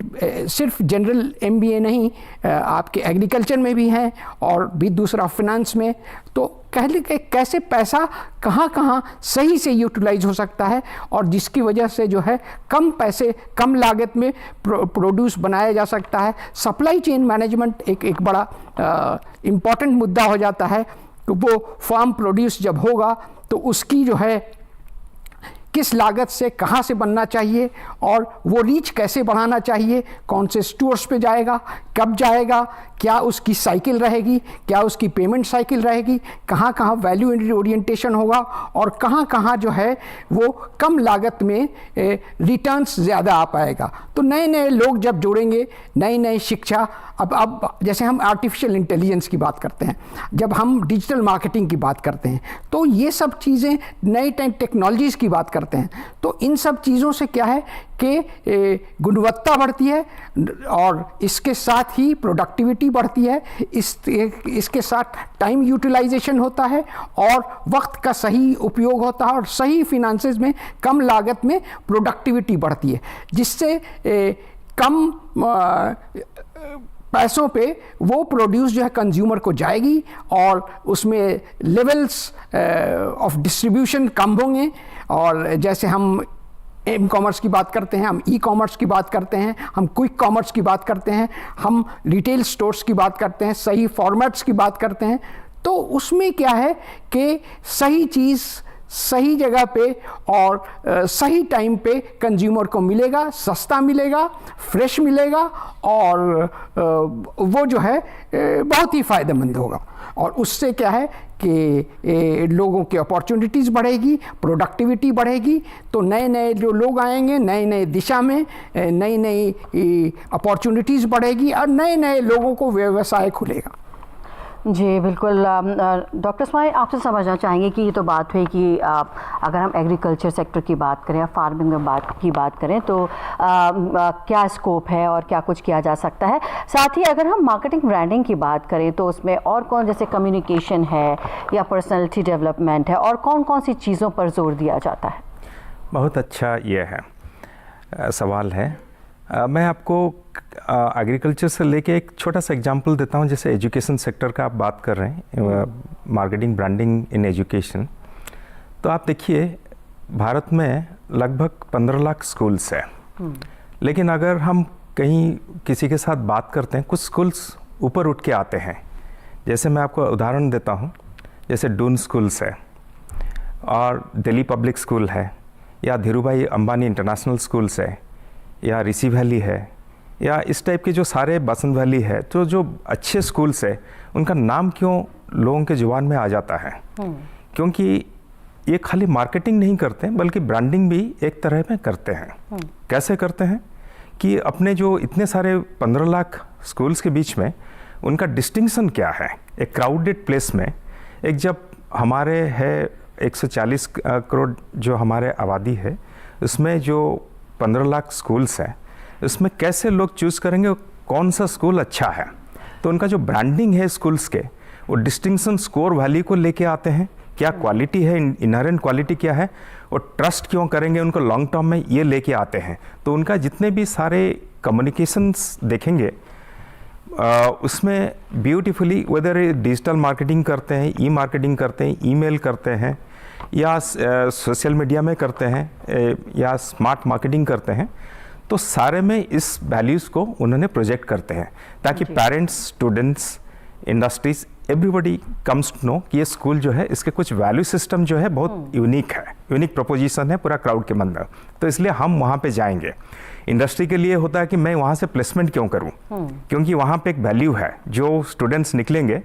सिर्फ जनरल MBA नहीं, आपके एग्रीकल्चर में भी हैं और भी दूसरा फिनेंस में। तो कैसे पैसा कहाँ सही से यूटिलाइज हो सकता है और जिसकी वजह से जो है कम पैसे कम लागत में प्रोड्यूस बनाया जा सकता है। सप्लाई चेन मैनेजमेंट एक बड़ा इम्पॉर्टेंट मुद्दा हो जाता है। तो वो फार्म प्रोड्यूस जब होगा तो उसकी जो है किस लागत से कहाँ से बनना चाहिए और वो रीच कैसे बढ़ाना चाहिए, कौन से स्टोर्स पे जाएगा, कब जाएगा, क्या उसकी साइकिल रहेगी, क्या उसकी पेमेंट साइकिल रहेगी, कहाँ वैल्यू ओरिएंटेशन होगा और कहाँ जो है वो कम लागत में रिटर्न्स ज़्यादा आ पाएगा। तो नए लोग जब जुड़ेंगे, नई शिक्षा, अब जैसे हम आर्टिफिशियल इंटेलिजेंस की बात करते हैं, जब हम डिजिटल मार्केटिंग की बात करते हैं, तो ये सब चीज़ें नई टेक्नोलॉजीज़ की बात करते हैं। तो इन सब चीज़ों से क्या है कि गुणवत्ता बढ़ती है और इसके साथ ही प्रोडक्टिविटी बढ़ती है, इसके साथ टाइम यूटिलाइजेशन होता है और वक्त का सही उपयोग होता है और सही फिनांसेस में कम लागत में प्रोडक्टिविटी बढ़ती है, जिससे कम पैसों पे वो प्रोड्यूस जो है कंज्यूमर को जाएगी और उसमें लेवल्स ऑफ डिस्ट्रीब्यूशन कम होंगे। और जैसे हम कॉमर्स की बात करते हैं, हम ई कॉमर्स की बात करते हैं, हम क्विक कॉमर्स की बात करते हैं, हम रिटेल स्टोर्स की बात करते हैं, सही फॉर्मेट्स की बात करते हैं, तो उसमें क्या है कि सही चीज़ सही जगह पे और सही टाइम पे कंज्यूमर को मिलेगा, सस्ता मिलेगा, फ्रेश मिलेगा और वो जो है बहुत ही फ़ायदेमंद होगा। और उससे क्या है कि लोगों की अपॉर्चुनिटीज़ बढ़ेगी, प्रोडक्टिविटी बढ़ेगी, तो नए नए जो लोग आएंगे, नए नए दिशा में नई नई अपॉर्चुनिटीज़ बढ़ेगी और नए नए लोगों को व्यवसाय खुलेगा। जी बिल्कुल। डॉक्टर इस्माइल, आपसे समझना चाहेंगे कि ये तो बात हुई कि अगर हम एग्रीकल्चर सेक्टर की बात करें या फार्मिंग में बात करें तो क्या स्कोप है और क्या कुछ किया जा सकता है। साथ ही अगर हम मार्केटिंग ब्रांडिंग की बात करें तो उसमें और कौन, जैसे कम्युनिकेशन है या पर्सनैलिटी डेवलपमेंट है, और कौन कौन सी चीज़ों पर जोर दिया जाता है? बहुत अच्छा ये है सवाल है। मैं आपको एग्रीकल्चर से लेके एक छोटा सा एग्जांपल देता हूँ। जैसे एजुकेशन सेक्टर का आप बात कर रहे हैं, मार्केटिंग ब्रांडिंग इन एजुकेशन, तो आप देखिए भारत में लगभग 15 लाख स्कूल्स है। लेकिन अगर हम कहीं किसी के साथ बात करते हैं, कुछ स्कूल्स ऊपर उठ के आते हैं। जैसे मैं आपको उदाहरण देता हूँ, जैसे डून स्कूल्स है और दिल्ली पब्लिक स्कूल है, या धीरूभाई अंबानी इंटरनेशनल स्कूल्स है, या ऋषि वैली है, या इस टाइप के जो सारे बसंत वैली है, तो जो अच्छे स्कूल्स है उनका नाम क्यों लोगों के जुबान में आ जाता है? क्योंकि ये खाली मार्केटिंग नहीं करते हैं बल्कि ब्रांडिंग भी एक तरह में करते हैं। कैसे करते हैं कि अपने जो इतने सारे 15 लाख स्कूल्स के बीच में उनका डिस्टिंक्शन क्या है? एक क्राउडेड प्लेस में, एक जब हमारे है 140 करोड़ जो हमारे आबादी है, उसमें जो 15 लाख स्कूल्स हैं, इसमें कैसे लोग चूज़ करेंगे कौन सा स्कूल अच्छा है? तो उनका जो ब्रांडिंग है स्कूल्स के, वो डिस्टिंक्शन स्कोर वैल्यू को लेके आते हैं। क्या क्वालिटी है, इनहेरेंट क्वालिटी क्या है, और ट्रस्ट क्यों करेंगे उनको लॉन्ग टर्म में, ये लेके आते हैं। तो उनका जितने भी सारे कम्युनिकेशंस देखेंगे उसमें ब्यूटीफुली, वेदर डिजिटल मार्केटिंग करते हैं, ई मार्केटिंग करते हैं, ईमेल करते हैं, या सोशल मीडिया में करते हैं, या स्मार्ट मार्केटिंग करते हैं, तो सारे में इस वैल्यूज़ को उन्होंने प्रोजेक्ट करते हैं ताकि parents, students, industries, everybody comes to know कि ये स्कूल जो है इसके कुछ वैल्यू सिस्टम जो है बहुत यूनिक है, यूनिक प्रोपोजिशन है पूरा क्राउड के अंदर। तो इसलिए हम वहाँ पे जाएंगे। इंडस्ट्री के लिए होता है कि मैं वहाँ से प्लेसमेंट क्यों करूँ, क्योंकि वहाँ पे एक वैल्यू है, जो स्टूडेंट्स निकलेंगे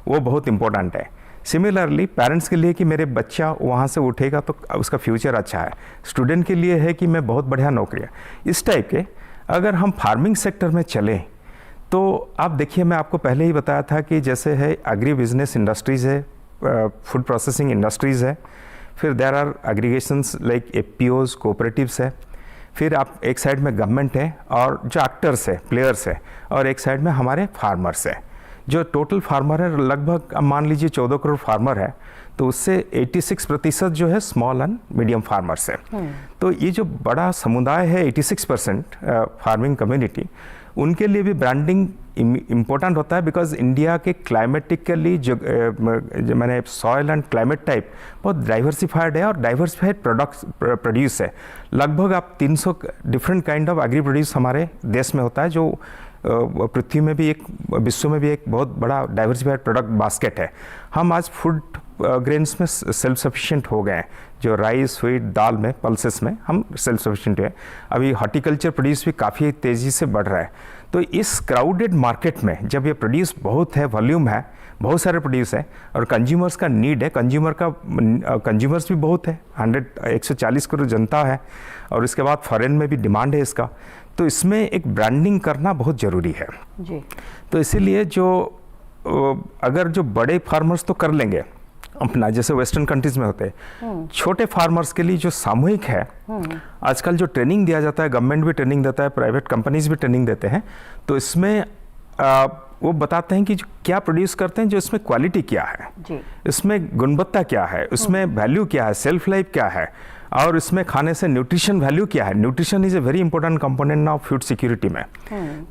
वो बहुत इंपॉर्टेंट है। सिमिलरली पेरेंट्स के लिए कि मेरे बच्चा वहाँ से उठेगा तो उसका फ्यूचर अच्छा है, स्टूडेंट के लिए है कि मैं बहुत बढ़िया नौकरी है। इस टाइप के अगर हम फार्मिंग सेक्टर में चलें तो आप देखिए, मैं आपको पहले ही बताया था कि जैसे है एग्री बिजनेस इंडस्ट्रीज़ है, फूड प्रोसेसिंग इंडस्ट्रीज़ है, फिर there are aggregations like एपीओज, cooperatives है, फिर आप एक साइड में गवर्नमेंट है और जो एक्टर्स है, प्लेयर्स है, और एक साइड में हमारे फार्मर्स है। जो टोटल फार्मर है लगभग, अब मान लीजिए 14 करोड़ फार्मर है, तो उससे 86% जो है स्मॉल एंड मीडियम फार्मर्स है। तो ये जो बड़ा समुदाय है 86% फार्मिंग कम्युनिटी, उनके लिए भी ब्रांडिंग इम्पोर्टेंट होता है, बिकॉज इंडिया के क्लाइमेटिकली जो मैंने सॉइल एंड क्लाइमेट टाइप बहुत डाइवर्सिफाइड है और डाइवर्सिफाइड प्रोडक्ट्स प्रोड्यूस है। लगभग आप 300 different kind of agri produce हमारे देश में होता है, जो पृथ्वी में भी एक, विश्व में भी एक बहुत बड़ा डाइवर्सिफाइड प्रोडक्ट बास्केट है। हम आज फूड ग्रेन्स में सेल्फ सफिशिएंट हो गए हैं, जो राइस, व्हीट, दाल में, पल्सेस में हम सेल्फ सफिशिएंट है। अभी हॉर्टिकल्चर प्रोड्यूस भी काफ़ी तेज़ी से बढ़ रहा है। तो इस क्राउडेड मार्केट में जब ये प्रोड्यूस बहुत है, वॉल्यूम है, बहुत सारे प्रोड्यूस है, और कंज्यूमर्स का नीड है, कंज्यूमर्स भी बहुत है, 140 करोड़ जनता है, और इसके बाद फॉरेन में भी डिमांड है इसका। तो इसमें एक ब्रांडिंग करना बहुत ज़रूरी है जी। तो इसीलिए जो अगर जो बड़े फार्मर्स तो कर लेंगे अपना, जैसे वेस्टर्न कंट्रीज में होते हैं, छोटे फार्मर्स के लिए जो सामूहिक है, आजकल जो ट्रेनिंग दिया जाता है, गवर्नमेंट भी ट्रेनिंग देता है, प्राइवेट कंपनीज भी ट्रेनिंग देते हैं, तो इसमें वो बताते हैं कि जो क्या प्रोड्यूस करते हैं, जो इसमें क्वालिटी क्या है जी, इसमें गुणवत्ता क्या है, उसमें वैल्यू क्या है, सेल्फ लाइफ क्या है, और इसमें खाने से न्यूट्रिशन वैल्यू क्या है। Nutrition is a very important component of food security में।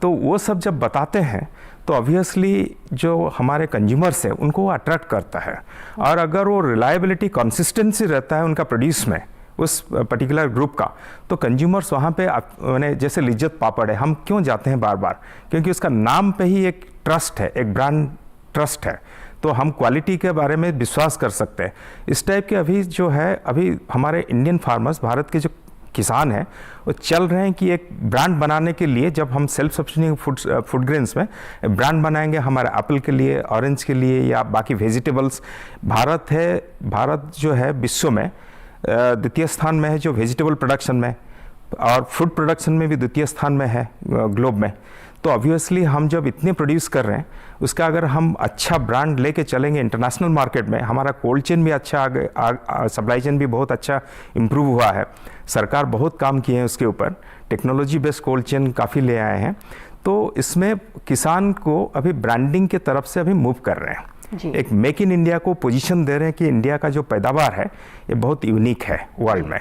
तो वो सब जब बताते हैं तो ऑब्वियसली जो हमारे कंज्यूमर्स हैं उनको वो अट्रैक्ट करता है, और अगर वो रिलायबिलिटी, कंसिस्टेंसी रहता है उनका प्रोड्यूस में, उस पर्टिकुलर ग्रुप का, तो कंज्यूमर्स वहाँ पे मैंने जैसे लिज्जत पापड़ है, हम क्यों जाते हैं बार बार, क्योंकि उसका नाम पे ही एक ट्रस्ट है, एक ब्रांड ट्रस्ट है, तो हम क्वालिटी के बारे में विश्वास कर सकते हैं। इस टाइप के अभी जो है, अभी हमारे इंडियन फार्मर्स, भारत के जो किसान हैं, वो चल रहे हैं कि एक ब्रांड बनाने के लिए, जब हम सेल्फ सस्टेनिंग फूड ग्रेन्स में ब्रांड बनाएंगे हमारे एप्पल के लिए, ऑरेंज के लिए या बाकी वेजिटेबल्स, भारत जो है विश्व में द्वितीय स्थान में है जो वेजिटेबल प्रोडक्शन में, और फूड प्रोडक्शन में भी द्वितीय स्थान में है ग्लोब में। तो ऑब्वियसली हम जब इतने प्रोड्यूस कर रहे हैं, उसका अगर हम अच्छा ब्रांड लेके चलेंगे इंटरनेशनल मार्केट में, हमारा कोल्ड चेन भी अच्छा आगे, सप्लाई चेन भी बहुत अच्छा इम्प्रूव हुआ है, सरकार बहुत काम किए हैं उसके ऊपर, टेक्नोलॉजी बेस्ड कोल्ड चेन काफ़ी ले आए हैं। तो इसमें किसान को अभी ब्रांडिंग के तरफ से अभी मूव कर रहे हैं, एक मेक इन इंडिया को पोजीशन दे रहे हैं कि इंडिया का जो पैदावार है ये बहुत यूनिक है वर्ल्ड में।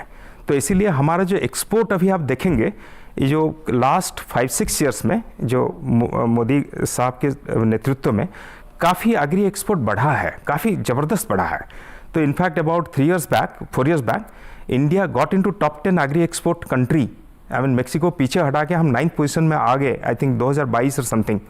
तो इसीलिए हमारा जो एक्सपोर्ट अभी आप देखेंगे, ये जो लास्ट 5-6 ईयर्स में जो मोदी साहब के नेतृत्व में काफ़ी एग्री एक्सपोर्ट बढ़ा है, काफ़ी ज़बरदस्त बढ़ा है। तो in fact about 4 years back India got into top 10 agree export country. I mean Mexico पीछे हटा के हम 9th पोजीशन में आ गए, आई थिंक 2022 और समथिंग।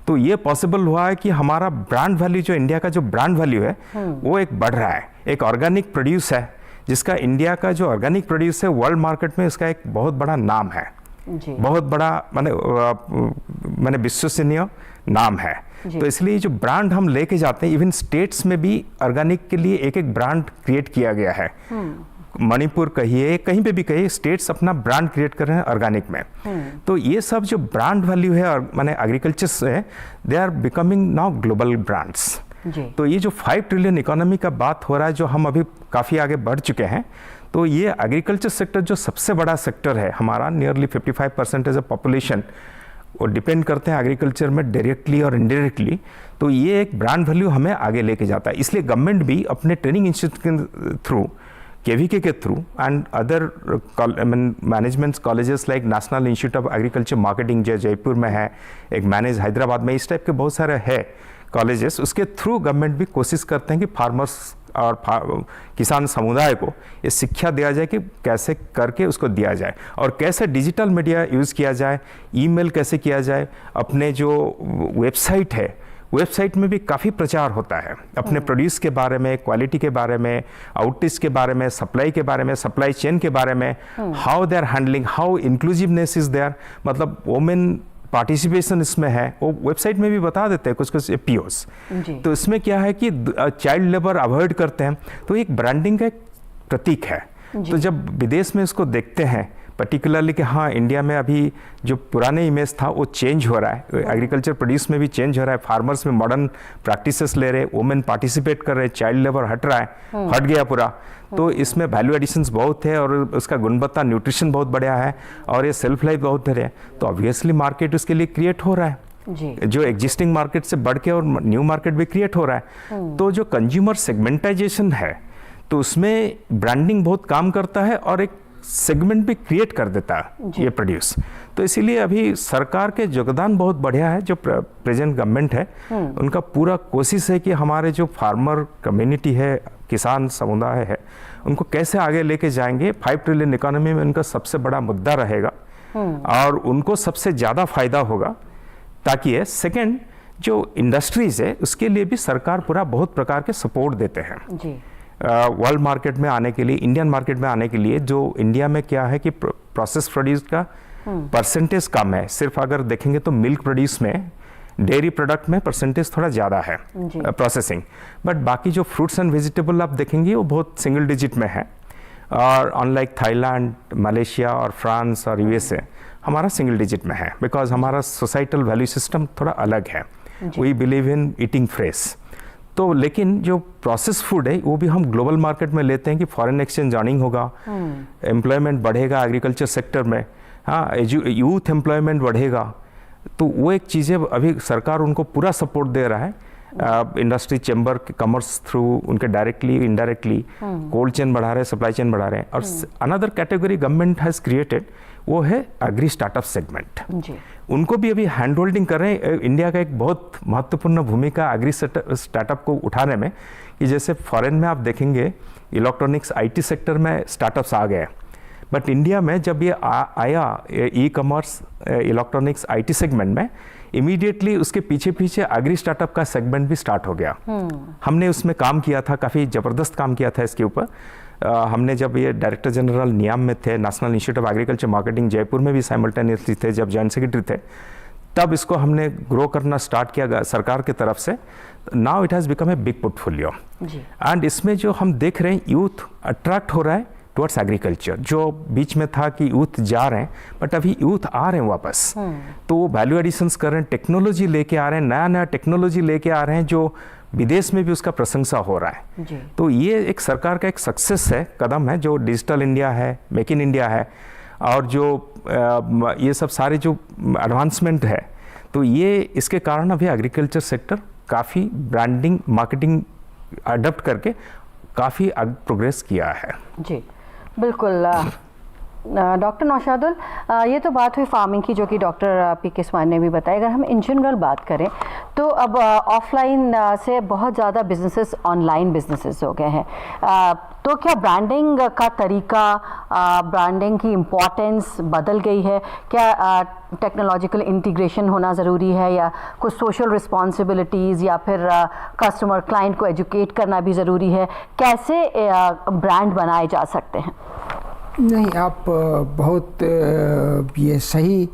तो ये पॉसिबल हुआ है कि हमारा ब्रांड वैल्यू, जो इंडिया का जो ब्रांड वैल्यू है वो एक बढ़ रहा है। एक ऑर्गेनिक प्रोड्यूस है जिसका, इंडिया का जो ऑर्गेनिक प्रोड्यूस है वर्ल्ड मार्केट में इसका एक बहुत बड़ा नाम है, बहुत बड़ा माने विश्वसनीय नाम है। तो इसलिए जो ब्रांड हम लेके जाते हैं, इवन स्टेट्स में भी ऑर्गेनिक के लिए एक एक ब्रांड क्रिएट किया गया है। मणिपुर कहिए, कहीं पे भी कहिए, स्टेट्स अपना ब्रांड क्रिएट कर रहे हैं ऑर्गेनिक में। तो ये सब जो ब्रांड वैल्यू है और माने एग्रीकल्चर से, they are becoming now global brands. तो ये जो 5 ट्रिलियन इकोनॉमी का बात हो रहा है, जो हम अभी काफ़ी आगे बढ़ चुके हैं, तो ये एग्रीकल्चर सेक्टर जो सबसे बड़ा सेक्टर है हमारा, नियरली 55% ऑफ पॉपुलेशन वो डिपेंड करते हैं एग्रीकल्चर में डायरेक्टली और इनडायरेक्टली। तो ये एक ब्रांड वैल्यू हमें आगे लेके जाता है। इसलिए गवर्नमेंट भी अपने ट्रेनिंग इंस्टीट्यूट के थ्रू, KVK के through and other management colleges like national institute of agriculture marketing जो जयपुर में है, एक मैनेज हैदराबाद में, इस टाइप के बहुत सारे है कॉलेजेस, उसके थ्रू गवर्नमेंट भी कोशिश करते हैं कि फार्मर्स और किसान समुदाय को ये शिक्षा दिया जाए कि कैसे करके उसको दिया जाए और कैसे डिजिटल मीडिया यूज़ किया जाए, ईमेल कैसे किया जाए। अपने जो वेबसाइट है, वेबसाइट में भी काफ़ी प्रचार होता है अपने प्रोड्यूस के बारे में, क्वालिटी के बारे में, आउटरीच के बारे में, सप्लाई के बारे में, सप्लाई चेन के बारे में, how they are handling, how inclusiveness is there, मतलब वोमेन पार्टिसिपेशन इसमें है, वो वेबसाइट में भी बता देते हैं कुछ POs। तो इसमें क्या है कि चाइल्ड लेबर अवॉइड करते हैं, तो एक ब्रांडिंग का एक प्रतीक है। तो जब विदेश में इसको देखते हैं पर्टिकुलरली कि हाँ इंडिया में अभी जो पुराने इमेज था वो चेंज हो रहा है, एग्रीकल्चर प्रोड्यूस में भी चेंज हो रहा है, फार्मर्स में मॉडर्न प्रैक्टिसेस ले रहे, वुमेन पार्टिसिपेट कर रहे, चाइल्ड लेबर हट रहा है, हट गया पूरा। तो इसमें वैल्यू एडिशंस बहुत है और उसका गुणवत्ता न्यूट्रिशन बहुत बढ़िया है और ये सेल्फ लाइफ बहुत है, तो ऑब्वियसली मार्केट उसके लिए क्रिएट हो रहा है जी। जो एग्जिस्टिंग मार्केट से बढ़ के और न्यू मार्केट भी क्रिएट हो रहा है। तो जो कंज्यूमर सेगमेंटाइजेशन है तो उसमें ब्रांडिंग बहुत काम करता है और एक सेगमेंट भी क्रिएट कर देता है ये प्रोड्यूस। तो इसीलिए अभी सरकार के योगदान बहुत बढ़िया है, जो प्रेजेंट गवर्नमेंट है उनका पूरा कोशिश है कि हमारे जो फार्मर कम्युनिटी है, किसान समुदाय है, उनको कैसे आगे लेके जाएंगे। 5 ट्रिलियन इकोनॉमी में उनका सबसे बड़ा मुद्दा रहेगा और उनको सबसे ज़्यादा फायदा होगा। ताकि ये सेकेंड जो इंडस्ट्रीज है उसके लिए भी सरकार पूरा बहुत प्रकार के सपोर्ट देते हैं जी। वर्ल्ड मार्केट में आने के लिए, इंडियन मार्केट में आने के लिए, जो इंडिया में क्या है कि प्रोसेस प्रोड्यूस का परसेंटेज कम है। सिर्फ अगर देखेंगे तो मिल्क प्रोड्यूस में, डेयरी प्रोडक्ट में परसेंटेज थोड़ा ज़्यादा है प्रोसेसिंग, बट बाकी जो फ्रूट्स एंड वेजिटेबल आप देखेंगे वो बहुत सिंगल डिजिट में है। और अनलाइक थाईलैंड, मलेशिया और फ्रांस और USA हमारा सिंगल डिजिट में है, बिकॉज हमारा सोसाइटल वैल्यू सिस्टम थोड़ा अलग है। We believe in eating fresh. तो लेकिन जो प्रोसेस फूड है वो भी हम ग्लोबल मार्केट में लेते हैं कि फॉरेन एक्सचेंज अर्निंग होगा, एम्प्लॉयमेंट बढ़ेगा एग्रीकल्चर सेक्टर में, हाँ यूथ एम्प्लॉयमेंट बढ़ेगा। तो वो एक चीज़ें अभी सरकार उनको पूरा सपोर्ट दे रहा है, इंडस्ट्री चैम्बर के कमर्स थ्रू उनके डायरेक्टली इनडायरेक्टली कोल्ड चेन बढ़ा रहे हैं, सप्लाई चेन बढ़ा रहे हैं। और another category government has created, वो है एग्री स्टार्टअप सेगमेंट। उनको भी अभी हैंड होल्डिंग कर रहे हैं। इंडिया का एक बहुत महत्वपूर्ण भूमिका एग्री स्टार्टअप को उठाने में, कि जैसे फॉरेन में आप देखेंगे इलेक्ट्रॉनिक्स IT सेक्टर में स्टार्टअप्स आ गए, बट इंडिया में जब ये आया e commerce electronics IT segment में, इमीडिएटली उसके पीछे पीछे एग्री स्टार्टअप का सेगमेंट भी स्टार्ट हो गया। हमने उसमें काम किया था, काफ़ी ज़बरदस्त काम किया था इसके ऊपर। हमने जब ये डायरेक्टर जनरल नियाम में थे, national institute of agriculture marketing Jaipur में भी साइमल्टेनियसली थे जब जॉइंट सेक्रेटरी थे, तब इसको हमने ग्रो करना स्टार्ट किया सरकार की तरफ से। Now it has become a big portfolio and इसमें जो हम देख रहे हैं यूथ अट्रैक्ट हो रहा है टुवर्ड्स एग्रीकल्चर। जो बीच में था कि यूथ जा रहे हैं बट अभी यूथ आ रहे हैं वापस, तो वो वैल्यू एडिशंस कर रहे हैं, टेक्नोलॉजी लेके आ रहे हैं, नया नया टेक्नोलॉजी लेके आ रहे हैं जो विदेश में भी उसका प्रशंसा हो रहा है जी। तो ये एक सरकार का एक सक्सेस है, कदम है, जो डिजिटल इंडिया है, मेक इन इंडिया है और जो ये सब सारे जो एडवांसमेंट है, तो ये इसके कारण अभी एग्रीकल्चर सेक्टर काफ़ी ब्रांडिंग मार्केटिंग अडॉप्ट करके काफ़ी प्रोग्रेस किया है जी। बिल्कुल डॉक्टर नौशादुल, ये तो बात हुई फार्मिंग की जो कि डॉक्टर पी के स्वान ने भी बताया। अगर हम इन जनरल बात करें तो अब ऑफलाइन से बहुत ज़्यादा बिजनेसेस ऑनलाइन बिजनेसेस हो गए हैं, तो क्या ब्रांडिंग का तरीका, ब्रांडिंग की इम्पोर्टेंस बदल गई है? क्या टेक्नोलॉजिकल इंटीग्रेशन होना ज़रूरी है या कुछ सोशल रिस्पॉन्सिबिलिटीज़ या फिर कस्टमर क्लाइंट को एजुकेट करना भी ज़रूरी है? कैसे ब्रांड बनाए जा सकते हैं? नहीं, आप बहुत ये सही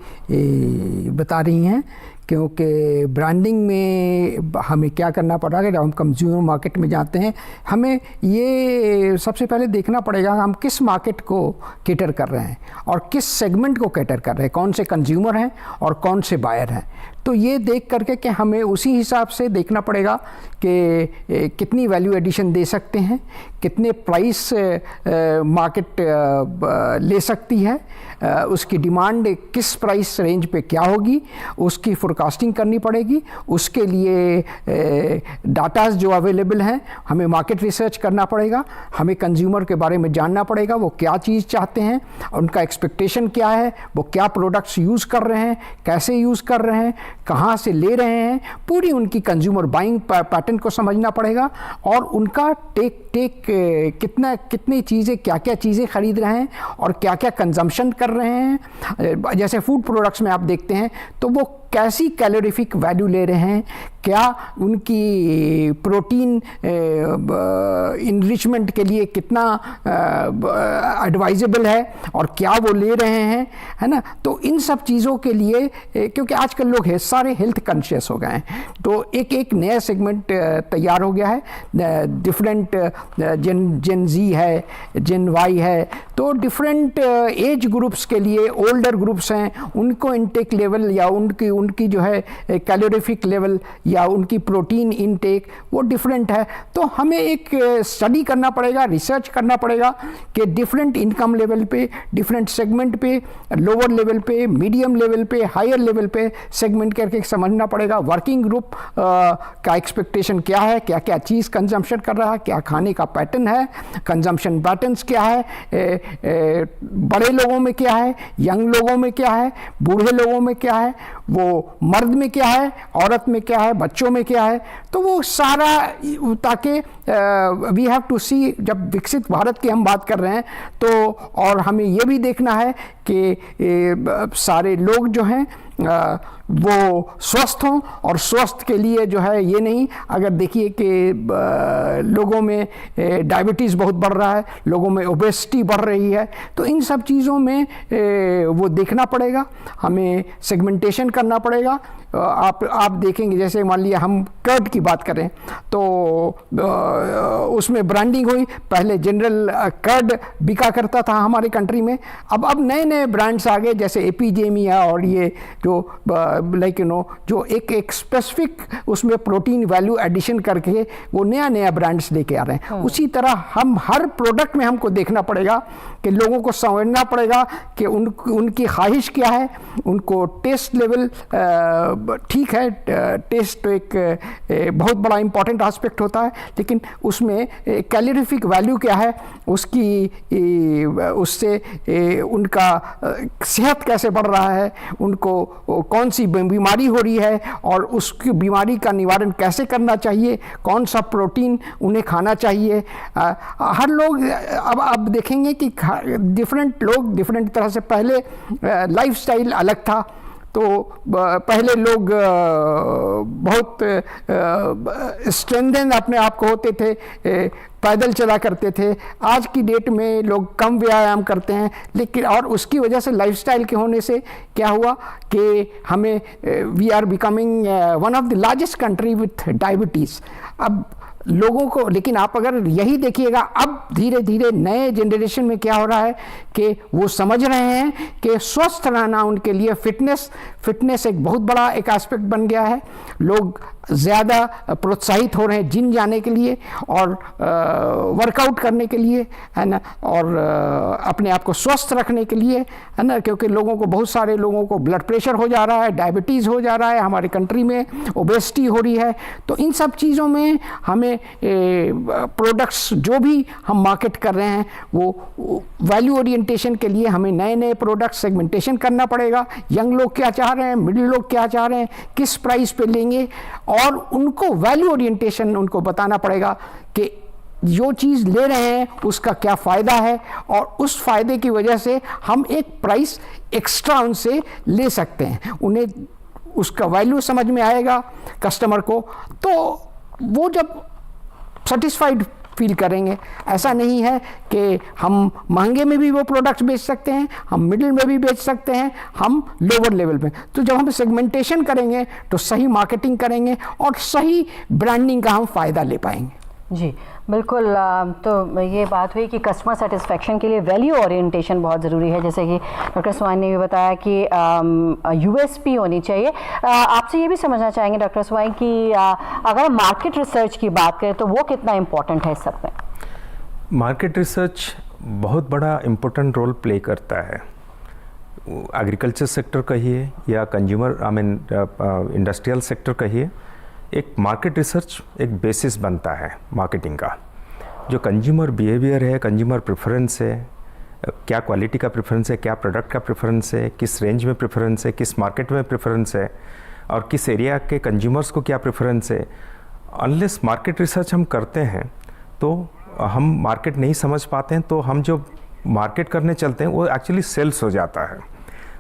बता रही हैं, क्योंकि ब्रांडिंग में हमें क्या करना पड़ रहा है। जब हम कंज्यूमर मार्केट में जाते हैं, हमें ये सबसे पहले देखना पड़ेगा हम किस मार्केट को कैटर कर रहे हैं और किस सेगमेंट को कैटर कर रहे हैं, कौन से कंज्यूमर हैं और कौन से बायर हैं। तो ये देख करके कि हमें उसी हिसाब से देखना पड़ेगा कि कितनी वैल्यू एडिशन दे सकते हैं, कितने प्राइस मार्केट ले सकती है, उसकी डिमांड किस प्राइस रेंज पे क्या होगी, उसकी फोरकास्टिंग करनी पड़ेगी। उसके लिए डाटाज जो अवेलेबल हैं, हमें मार्केट रिसर्च करना पड़ेगा, हमें कंज्यूमर के बारे में जानना पड़ेगा, वो क्या चीज़ चाहते हैं, उनका एक्सपेक्टेशन क्या है, वो क्या प्रोडक्ट्स यूज़ कर रहे हैं, कैसे यूज़ कर रहे हैं, कहाँ से ले रहे हैं, पूरी उनकी कंज्यूमर बाइंग पैटर्न को समझना पड़ेगा और उनका कितनी चीज़ें, क्या क्या चीज़ें खरीद रहे हैं और क्या क्या कंजम्पशन कर रहे हैं। जैसे फूड प्रोडक्ट्स में आप देखते हैं तो वो कैसी कैलोरीफिक वैल्यू ले रहे हैं, क्या उनकी प्रोटीन इनरिचमेंट के लिए कितना एडवाइजेबल है और क्या वो ले रहे हैं, है ना। तो इन सब चीज़ों के लिए, क्योंकि आजकल लोग हैं सारे हेल्थ कॉन्शियस हो गए हैं, तो एक नया सेगमेंट तैयार हो गया है। डिफरेंट जेन जी है, जेन वाई है, तो डिफरेंट एज ग्रुप्स के लिए, ओल्डर ग्रुप्स हैं, उनको इनटेक लेवल या उनकी जो है कैलोरीफिक लेवल या उनकी प्रोटीन इनटेक वो डिफरेंट है। तो हमें एक स्टडी करना पड़ेगा, रिसर्च करना पड़ेगा कि डिफरेंट इनकम लेवल पे, डिफरेंट सेगमेंट पे, लोअर लेवल पे, मीडियम लेवल पे, हायर लेवल पे सेगमेंट करके समझना पड़ेगा वर्किंग ग्रुप का एक्सपेक्टेशन क्या है, क्या क्या चीज़ कंजम्पशन कर रहा है, क्या खाने का पैटर्न है, कंजम्पशन पैटर्न्स क्या है, बड़े लोगों में क्या है, यंग लोगों में क्या है, बूढ़े लोगों में क्या है, वो मर्द में क्या है, औरत में क्या है, बच्चों में क्या है। तो वो सारा, ताकि वी हैव टू सी, जब विकसित भारत की हम बात कर रहे हैं तो, और हमें ये भी देखना है कि सारे लोग जो हैं वो स्वस्थ हों, और स्वस्थ के लिए जो है ये नहीं, अगर देखिए कि लोगों में डायबिटीज़ बहुत बढ़ रहा है, लोगों में ओबेसिटी बढ़ रही है, तो इन सब चीज़ों में वो देखना पड़ेगा, हमें सेगमेंटेशन करना पड़ेगा। आप देखेंगे, जैसे मान लिया हम कर्ड की बात करें तो उसमें ब्रांडिंग हुई, पहले जनरल कर्ड बिका करता था हमारे कंट्री में, अब नए नए ब्रांड्स आ गए, जैसे एपिजेमिया और ये जो लाइक जो एक स्पेसिफिक उसमें प्रोटीन वैल्यू एडिशन करके वो नया ब्रांड्स लेके आ रहे हैं। उसी तरह हम हर प्रोडक्ट में हमको देखना पड़ेगा कि लोगों को समझना पड़ेगा कि उनकी ख्वाहिश क्या है, उनको टेस्ट लेवल ठीक है, टेस्ट तो एक बहुत बड़ा इंपॉर्टेंट एस्पेक्ट होता है, लेकिन उसमें कैलोरीफिक वैल्यू क्या है, उसकी उससे उनका सेहत कैसे बढ़ रहा है, उनको कौन सी बीमारी हो रही है और उसकी बीमारी का निवारण कैसे करना चाहिए, कौन सा प्रोटीन उन्हें खाना चाहिए। हर लोग अब देखेंगे कि डिफरेंट लोग डिफरेंट तरह से, पहले लाइफस्टाइल अलग था, तो पहले लोग बहुत स्ट्रेंथन अपने आप को होते थे, पैदल चला करते थे। आज की डेट में लोग कम व्यायाम करते हैं, लेकिन और उसकी वजह से लाइफस्टाइल के होने से क्या हुआ कि हमें we are becoming one of the largest country with diabetes. अब लोगों को, लेकिन आप अगर यही देखिएगा, अब धीरे धीरे नए जनरेशन में क्या हो रहा है कि वो समझ रहे हैं कि स्वस्थ रहना उनके लिए फिटनेस एक बहुत बड़ा एक एस्पेक्ट बन गया है। लोग ज़्यादा प्रोत्साहित हो रहे हैं जिम जाने के लिए और वर्कआउट करने के लिए, है ना, और अपने आप को स्वस्थ रखने के लिए, है ना, क्योंकि लोगों को, बहुत सारे लोगों को ब्लड प्रेशर हो जा रहा है, डायबिटीज़ हो जा रहा है, हमारे कंट्री में ओबेसिटी हो रही है। तो इन सब चीज़ों में हमें प्रोडक्ट्स जो भी हम मार्केट कर रहे हैं वो वैल्यू ओरिएंटेशन के लिए हमें नए नए प्रोडक्ट सेगमेंटेशन करना पड़ेगा। यंग लोग क्या चाह रहे हैं, मिडिल लोग क्या चाह रहे हैं, किस प्राइस पे लेंगे, और उनको वैल्यू ओरिएंटेशन उनको बताना पड़ेगा कि जो चीज़ ले रहे हैं उसका क्या फ़ायदा है, और उस फ़ायदे की वजह से हम एक प्राइस एक्स्ट्रा उनसे ले सकते हैं। उन्हें उसका वैल्यू समझ में आएगा कस्टमर को, तो वो जब सेटिस्फाइड फील करेंगे। ऐसा नहीं है कि हम महंगे में भी वो प्रोडक्ट्स बेच सकते हैं, हम मिडिल में भी बेच सकते हैं, हम लोअर लेवल पे। तो जब हम सेगमेंटेशन करेंगे तो सही मार्केटिंग करेंगे और सही ब्रांडिंग का हम फ़ायदा ले पाएंगे। जी बिल्कुल। तो ये बात हुई कि कस्टमर सेटिस्फेक्शन के लिए वैल्यू ओरिएंटेशन बहुत ज़रूरी है, जैसे कि डॉक्टर स्वाइन ने भी बताया कि यूएसपी होनी चाहिए। आपसे ये भी समझना चाहेंगे डॉक्टर स्वाइन कि अगर मार्केट रिसर्च की बात करें तो वो कितना इम्पोर्टेंट है इस सब में? मार्केट रिसर्च बहुत बड़ा इम्पोर्टेंट रोल प्ले करता है। एग्रीकल्चर सेक्टर कहिए या कंज्यूमर इंडस्ट्रियल सेक्टर कहिए, एक मार्केट रिसर्च एक बेसिस बनता है मार्केटिंग का। जो कंज्यूमर बिहेवियर है, कंज्यूमर प्रेफरेंस है, क्या क्वालिटी का प्रेफरेंस है, क्या प्रोडक्ट का प्रेफरेंस है, किस रेंज में प्रेफरेंस है, किस मार्केट में प्रेफरेंस है, और किस एरिया के कंज्यूमर्स को क्या प्रेफरेंस है। अनलेस मार्केट रिसर्च हम करते हैं तो हम मार्केट नहीं समझ पाते हैं, तो हम जो मार्केट करने चलते हैं वो एक्चुअली सेल्स हो जाता है।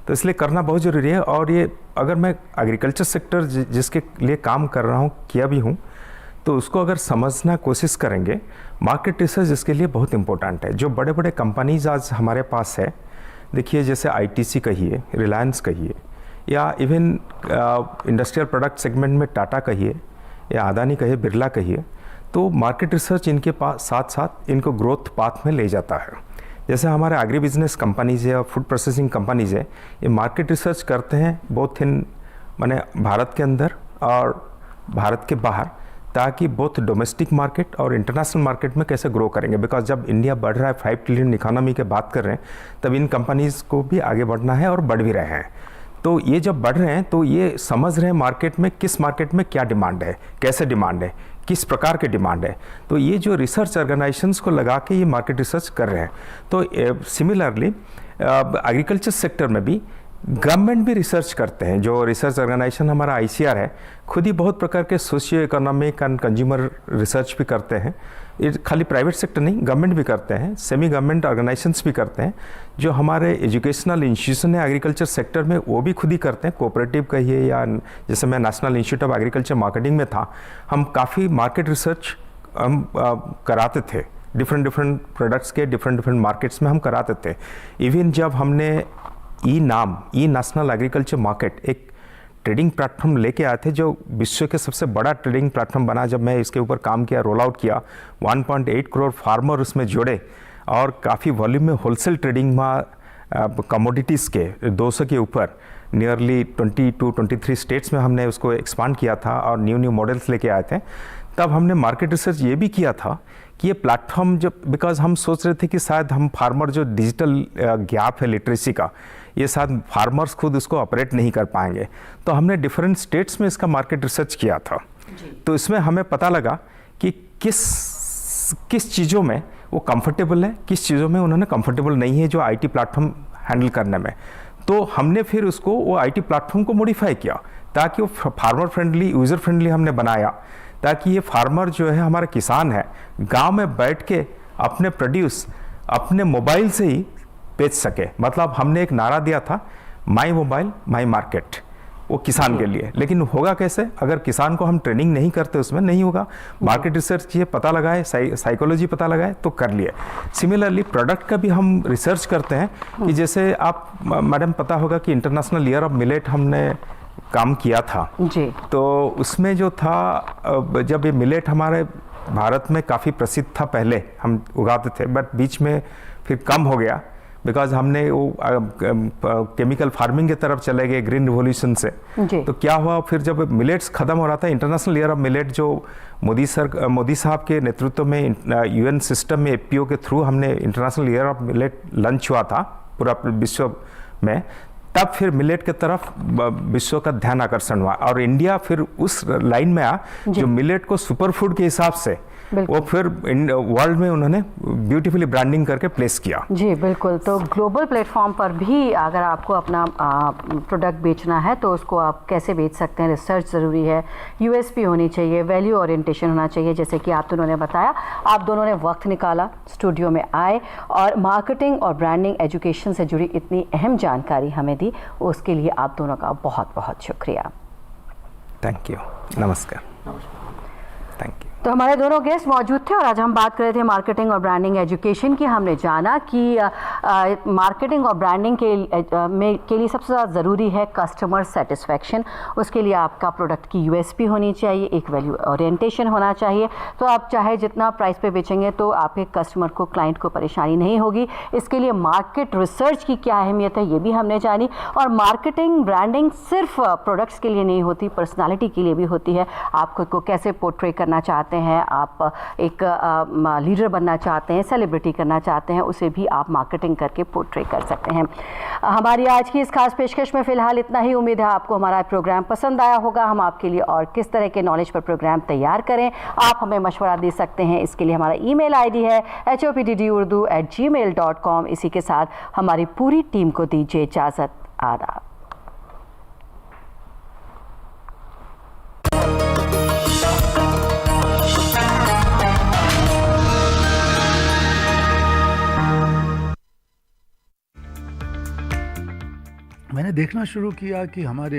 तो इसलिए करना बहुत ज़रूरी है। और ये अगर मैं एग्रीकल्चर सेक्टर जिसके लिए काम कर रहा हूँ, किया भी हूँ, तो उसको अगर समझना कोशिश करेंगे, मार्केट रिसर्च इसके लिए बहुत इंपॉर्टेंट है। जो बड़े बड़े कंपनीज आज हमारे पास है, देखिए जैसे आईटीसी कहिए, रिलायंस कहिए, या इवन इंडस्ट्रियल प्रोडक्ट सेगमेंट में टाटा कहिए या अदानी कहिए, बिरला कहिए, तो मार्केट रिसर्च इनके पास साथ साथ इनको ग्रोथ पाथ में ले जाता है। जैसे हमारे एग्री बिजनेस कंपनीज है और फूड प्रोसेसिंग कंपनीज है, ये मार्केट रिसर्च करते हैं बोथ इन माने भारत के अंदर और भारत के बाहर, ताकि बोथ डोमेस्टिक मार्केट और इंटरनेशनल मार्केट में कैसे ग्रो करेंगे। बिकॉज जब इंडिया बढ़ रहा है, 5 ट्रिलियन इकोनॉमी की बात कर रहे हैं, तब इन कंपनीज़ को भी आगे बढ़ना है और बढ़ भी रहे हैं। तो ये जब बढ़ रहे हैं तो ये समझ रहे हैं मार्केट में, किस मार्केट में क्या डिमांड है, कैसे डिमांड है, किस प्रकार के डिमांड है। तो ये जो रिसर्च ऑर्गेनाइजेशंस को लगा के ये मार्केट रिसर्च कर रहे हैं। तो सिमिलरली एग्रीकल्चर सेक्टर में भी गवर्नमेंट भी रिसर्च करते हैं। जो रिसर्च ऑर्गेनाइजेशन हमारा आईसीआर है, खुद ही बहुत प्रकार के socio economic and consumer research भी करते हैं। ये खाली प्राइवेट सेक्टर नहीं, गवर्नमेंट भी करते हैं, सेमी गवर्नमेंट ऑर्गेनाइजेशंस भी करते हैं। जो हमारे एजुकेशनल इंस्टीट्यूशन है एग्रीकल्चर सेक्टर में, वो भी खुद ही करते हैं। कोऑपरेटिव कहिए या जैसे मैं national institute of agriculture marketing में था, हम काफ़ी मार्केट रिसर्च हम कराते थे। डिफरेंट प्रोडक्ट्स के डिफरेंट मार्केट्स में हम कराते थे। इवन जब हमने ई नेशनल एग्रीकल्चर मार्केट एक ट्रेडिंग प्लेटफॉर्म लेके आए थे, जो विश्व के सबसे बड़ा ट्रेडिंग प्लेटफॉर्म बना। जब मैं इसके ऊपर काम किया, रोल आउट किया, 1.8 करोड़ फार्मर उसमें जुड़े और काफ़ी वॉल्यूम में होलसेल ट्रेडिंग में कमोडिटीज़ के 200 के ऊपर नियरली 22-23 स्टेट्स में हमने उसको एक्सपांड किया था और न्यू मॉडल्स लेके आए थे। तब हमने मार्केट रिसर्च ये भी किया था कि ये प्लेटफॉर्म जब, बिकॉज हम सोच रहे थे कि शायद हम फार्मर जो डिजिटल गैप है लिटरेसी का, ये शायद फार्मर्स खुद उसको ऑपरेट नहीं कर पाएंगे। तो हमने डिफरेंट स्टेट्स में इसका मार्केट रिसर्च किया था। तो इसमें हमें पता लगा कि किस चीज़ों में वो कंफर्टेबल है, किस चीज़ों में उन्होंने कंफर्टेबल नहीं है जो आईटी प्लेटफॉर्म हैंडल करने में। तो हमने फिर उसको वो आईटी प्लेटफॉर्म को मॉडिफाई किया ताकि वो फार्मर फ्रेंडली, यूज़र फ्रेंडली हमने बनाया, ताकि ये फार्मर जो है, हमारे किसान है, गांव में बैठ के अपने प्रोड्यूस अपने मोबाइल से ही बेच सके। मतलब हमने एक नारा दिया था, माई मोबाइल माई मार्केट। वो किसान के लिए, लेकिन होगा कैसे अगर किसान को हम ट्रेनिंग नहीं करते, उसमें नहीं होगा। मार्केट रिसर्च ये पता लगाए, साइकोलॉजी पता लगाए तो कर लिए। सिमिलरली प्रोडक्ट का भी हम रिसर्च करते हैं कि जैसे आप मैडम पता होगा कि इंटरनेशनल ईयर ऑफ मिलेट हमने काम किया था जी। तो उसमें जो था जब ये मिलेट हमारे भारत में काफ़ी प्रसिद्ध था, पहले हम उगाते थे, बट बीच में फिर कम हो गया बिकॉज हमने वो केमिकल फार्मिंग की तरफ चले गए ग्रीन रिवॉल्यूशन से। तो क्या हुआ फिर जब मिलेट्स ख़त्म हो रहा था, इंटरनेशनल ईयर ऑफ मिलेट जो मोदी साहब के नेतृत्व में UN सिस्टम में APO के थ्रू हमने international year of millet launch हुआ था पूरा विश्व में, तब फिर मिलेट के तरफ विश्व का ध्यान आकर्षण हुआ और इंडिया फिर उस लाइन में आया जो मिलेट को सुपर फूड के हिसाब से वो फिर वर्ल्ड में उन्होंने ब्यूटीफुली ब्रांडिंग करके प्लेस किया। जी बिल्कुल। तो ग्लोबल प्लेटफॉर्म पर भी अगर आपको अपना प्रोडक्ट बेचना है तो उसको आप कैसे बेच सकते हैं? रिसर्च ज़रूरी है, USP होनी चाहिए, वैल्यू ओरिएंटेशन होना चाहिए, जैसे कि आप दोनों ने बताया। आप दोनों ने वक्त निकाला, स्टूडियो में आए और मार्केटिंग और ब्रांडिंग एजुकेशन से जुड़ी इतनी अहम जानकारी हमें दी, उसके लिए आप दोनों का बहुत बहुत शुक्रिया। Thank you. नमस्कार। Thank you. तो हमारे दोनों गेस्ट मौजूद थे और आज हम बात कर रहे थे मार्केटिंग और ब्रांडिंग एजुकेशन की। हमने जाना कि मार्केटिंग और ब्रांडिंग के लिए सबसे ज़्यादा ज़रूरी है कस्टमर सेटिस्फेक्शन। उसके लिए आपका प्रोडक्ट की USP होनी चाहिए, एक वैल्यू ओरिएंटेशन होना चाहिए। तो आप चाहे जितना प्राइस पे बेचेंगे तो आपके कस्टमर को, क्लाइंट को परेशानी नहीं होगी। इसके लिए मार्केट रिसर्च की क्या अहमियत है ये भी हमने जानी। और मार्केटिंग ब्रांडिंग सिर्फ प्रोडक्ट्स के लिए नहीं होती, पर्सनैलिटी के लिए भी होती है। आप खुद को कैसे पोर्ट्रे करना चाहते हैं, आप एक लीडर बनना चाहते हैं, सेलिब्रिटी करना चाहते हैं, उसे भी आप मार्केटिंग करके पोर्ट्रे कर सकते हैं। हमारी आज की इस खास पेशकश में फ़िलहाल इतना ही। उम्मीद है आपको हमारा प्रोग्राम पसंद आया होगा। हम आपके लिए और किस तरह के नॉलेज पर प्रोग्राम तैयार करें, आप हमें मशवरा दे सकते हैं। इसके लिए हमारा ईमेल ID है hopdurdu@gmail.com। इसी के साथ हमारी पूरी टीम को दीजिए इजाज़त। आदाब। मैंने देखना शुरू किया कि हमारे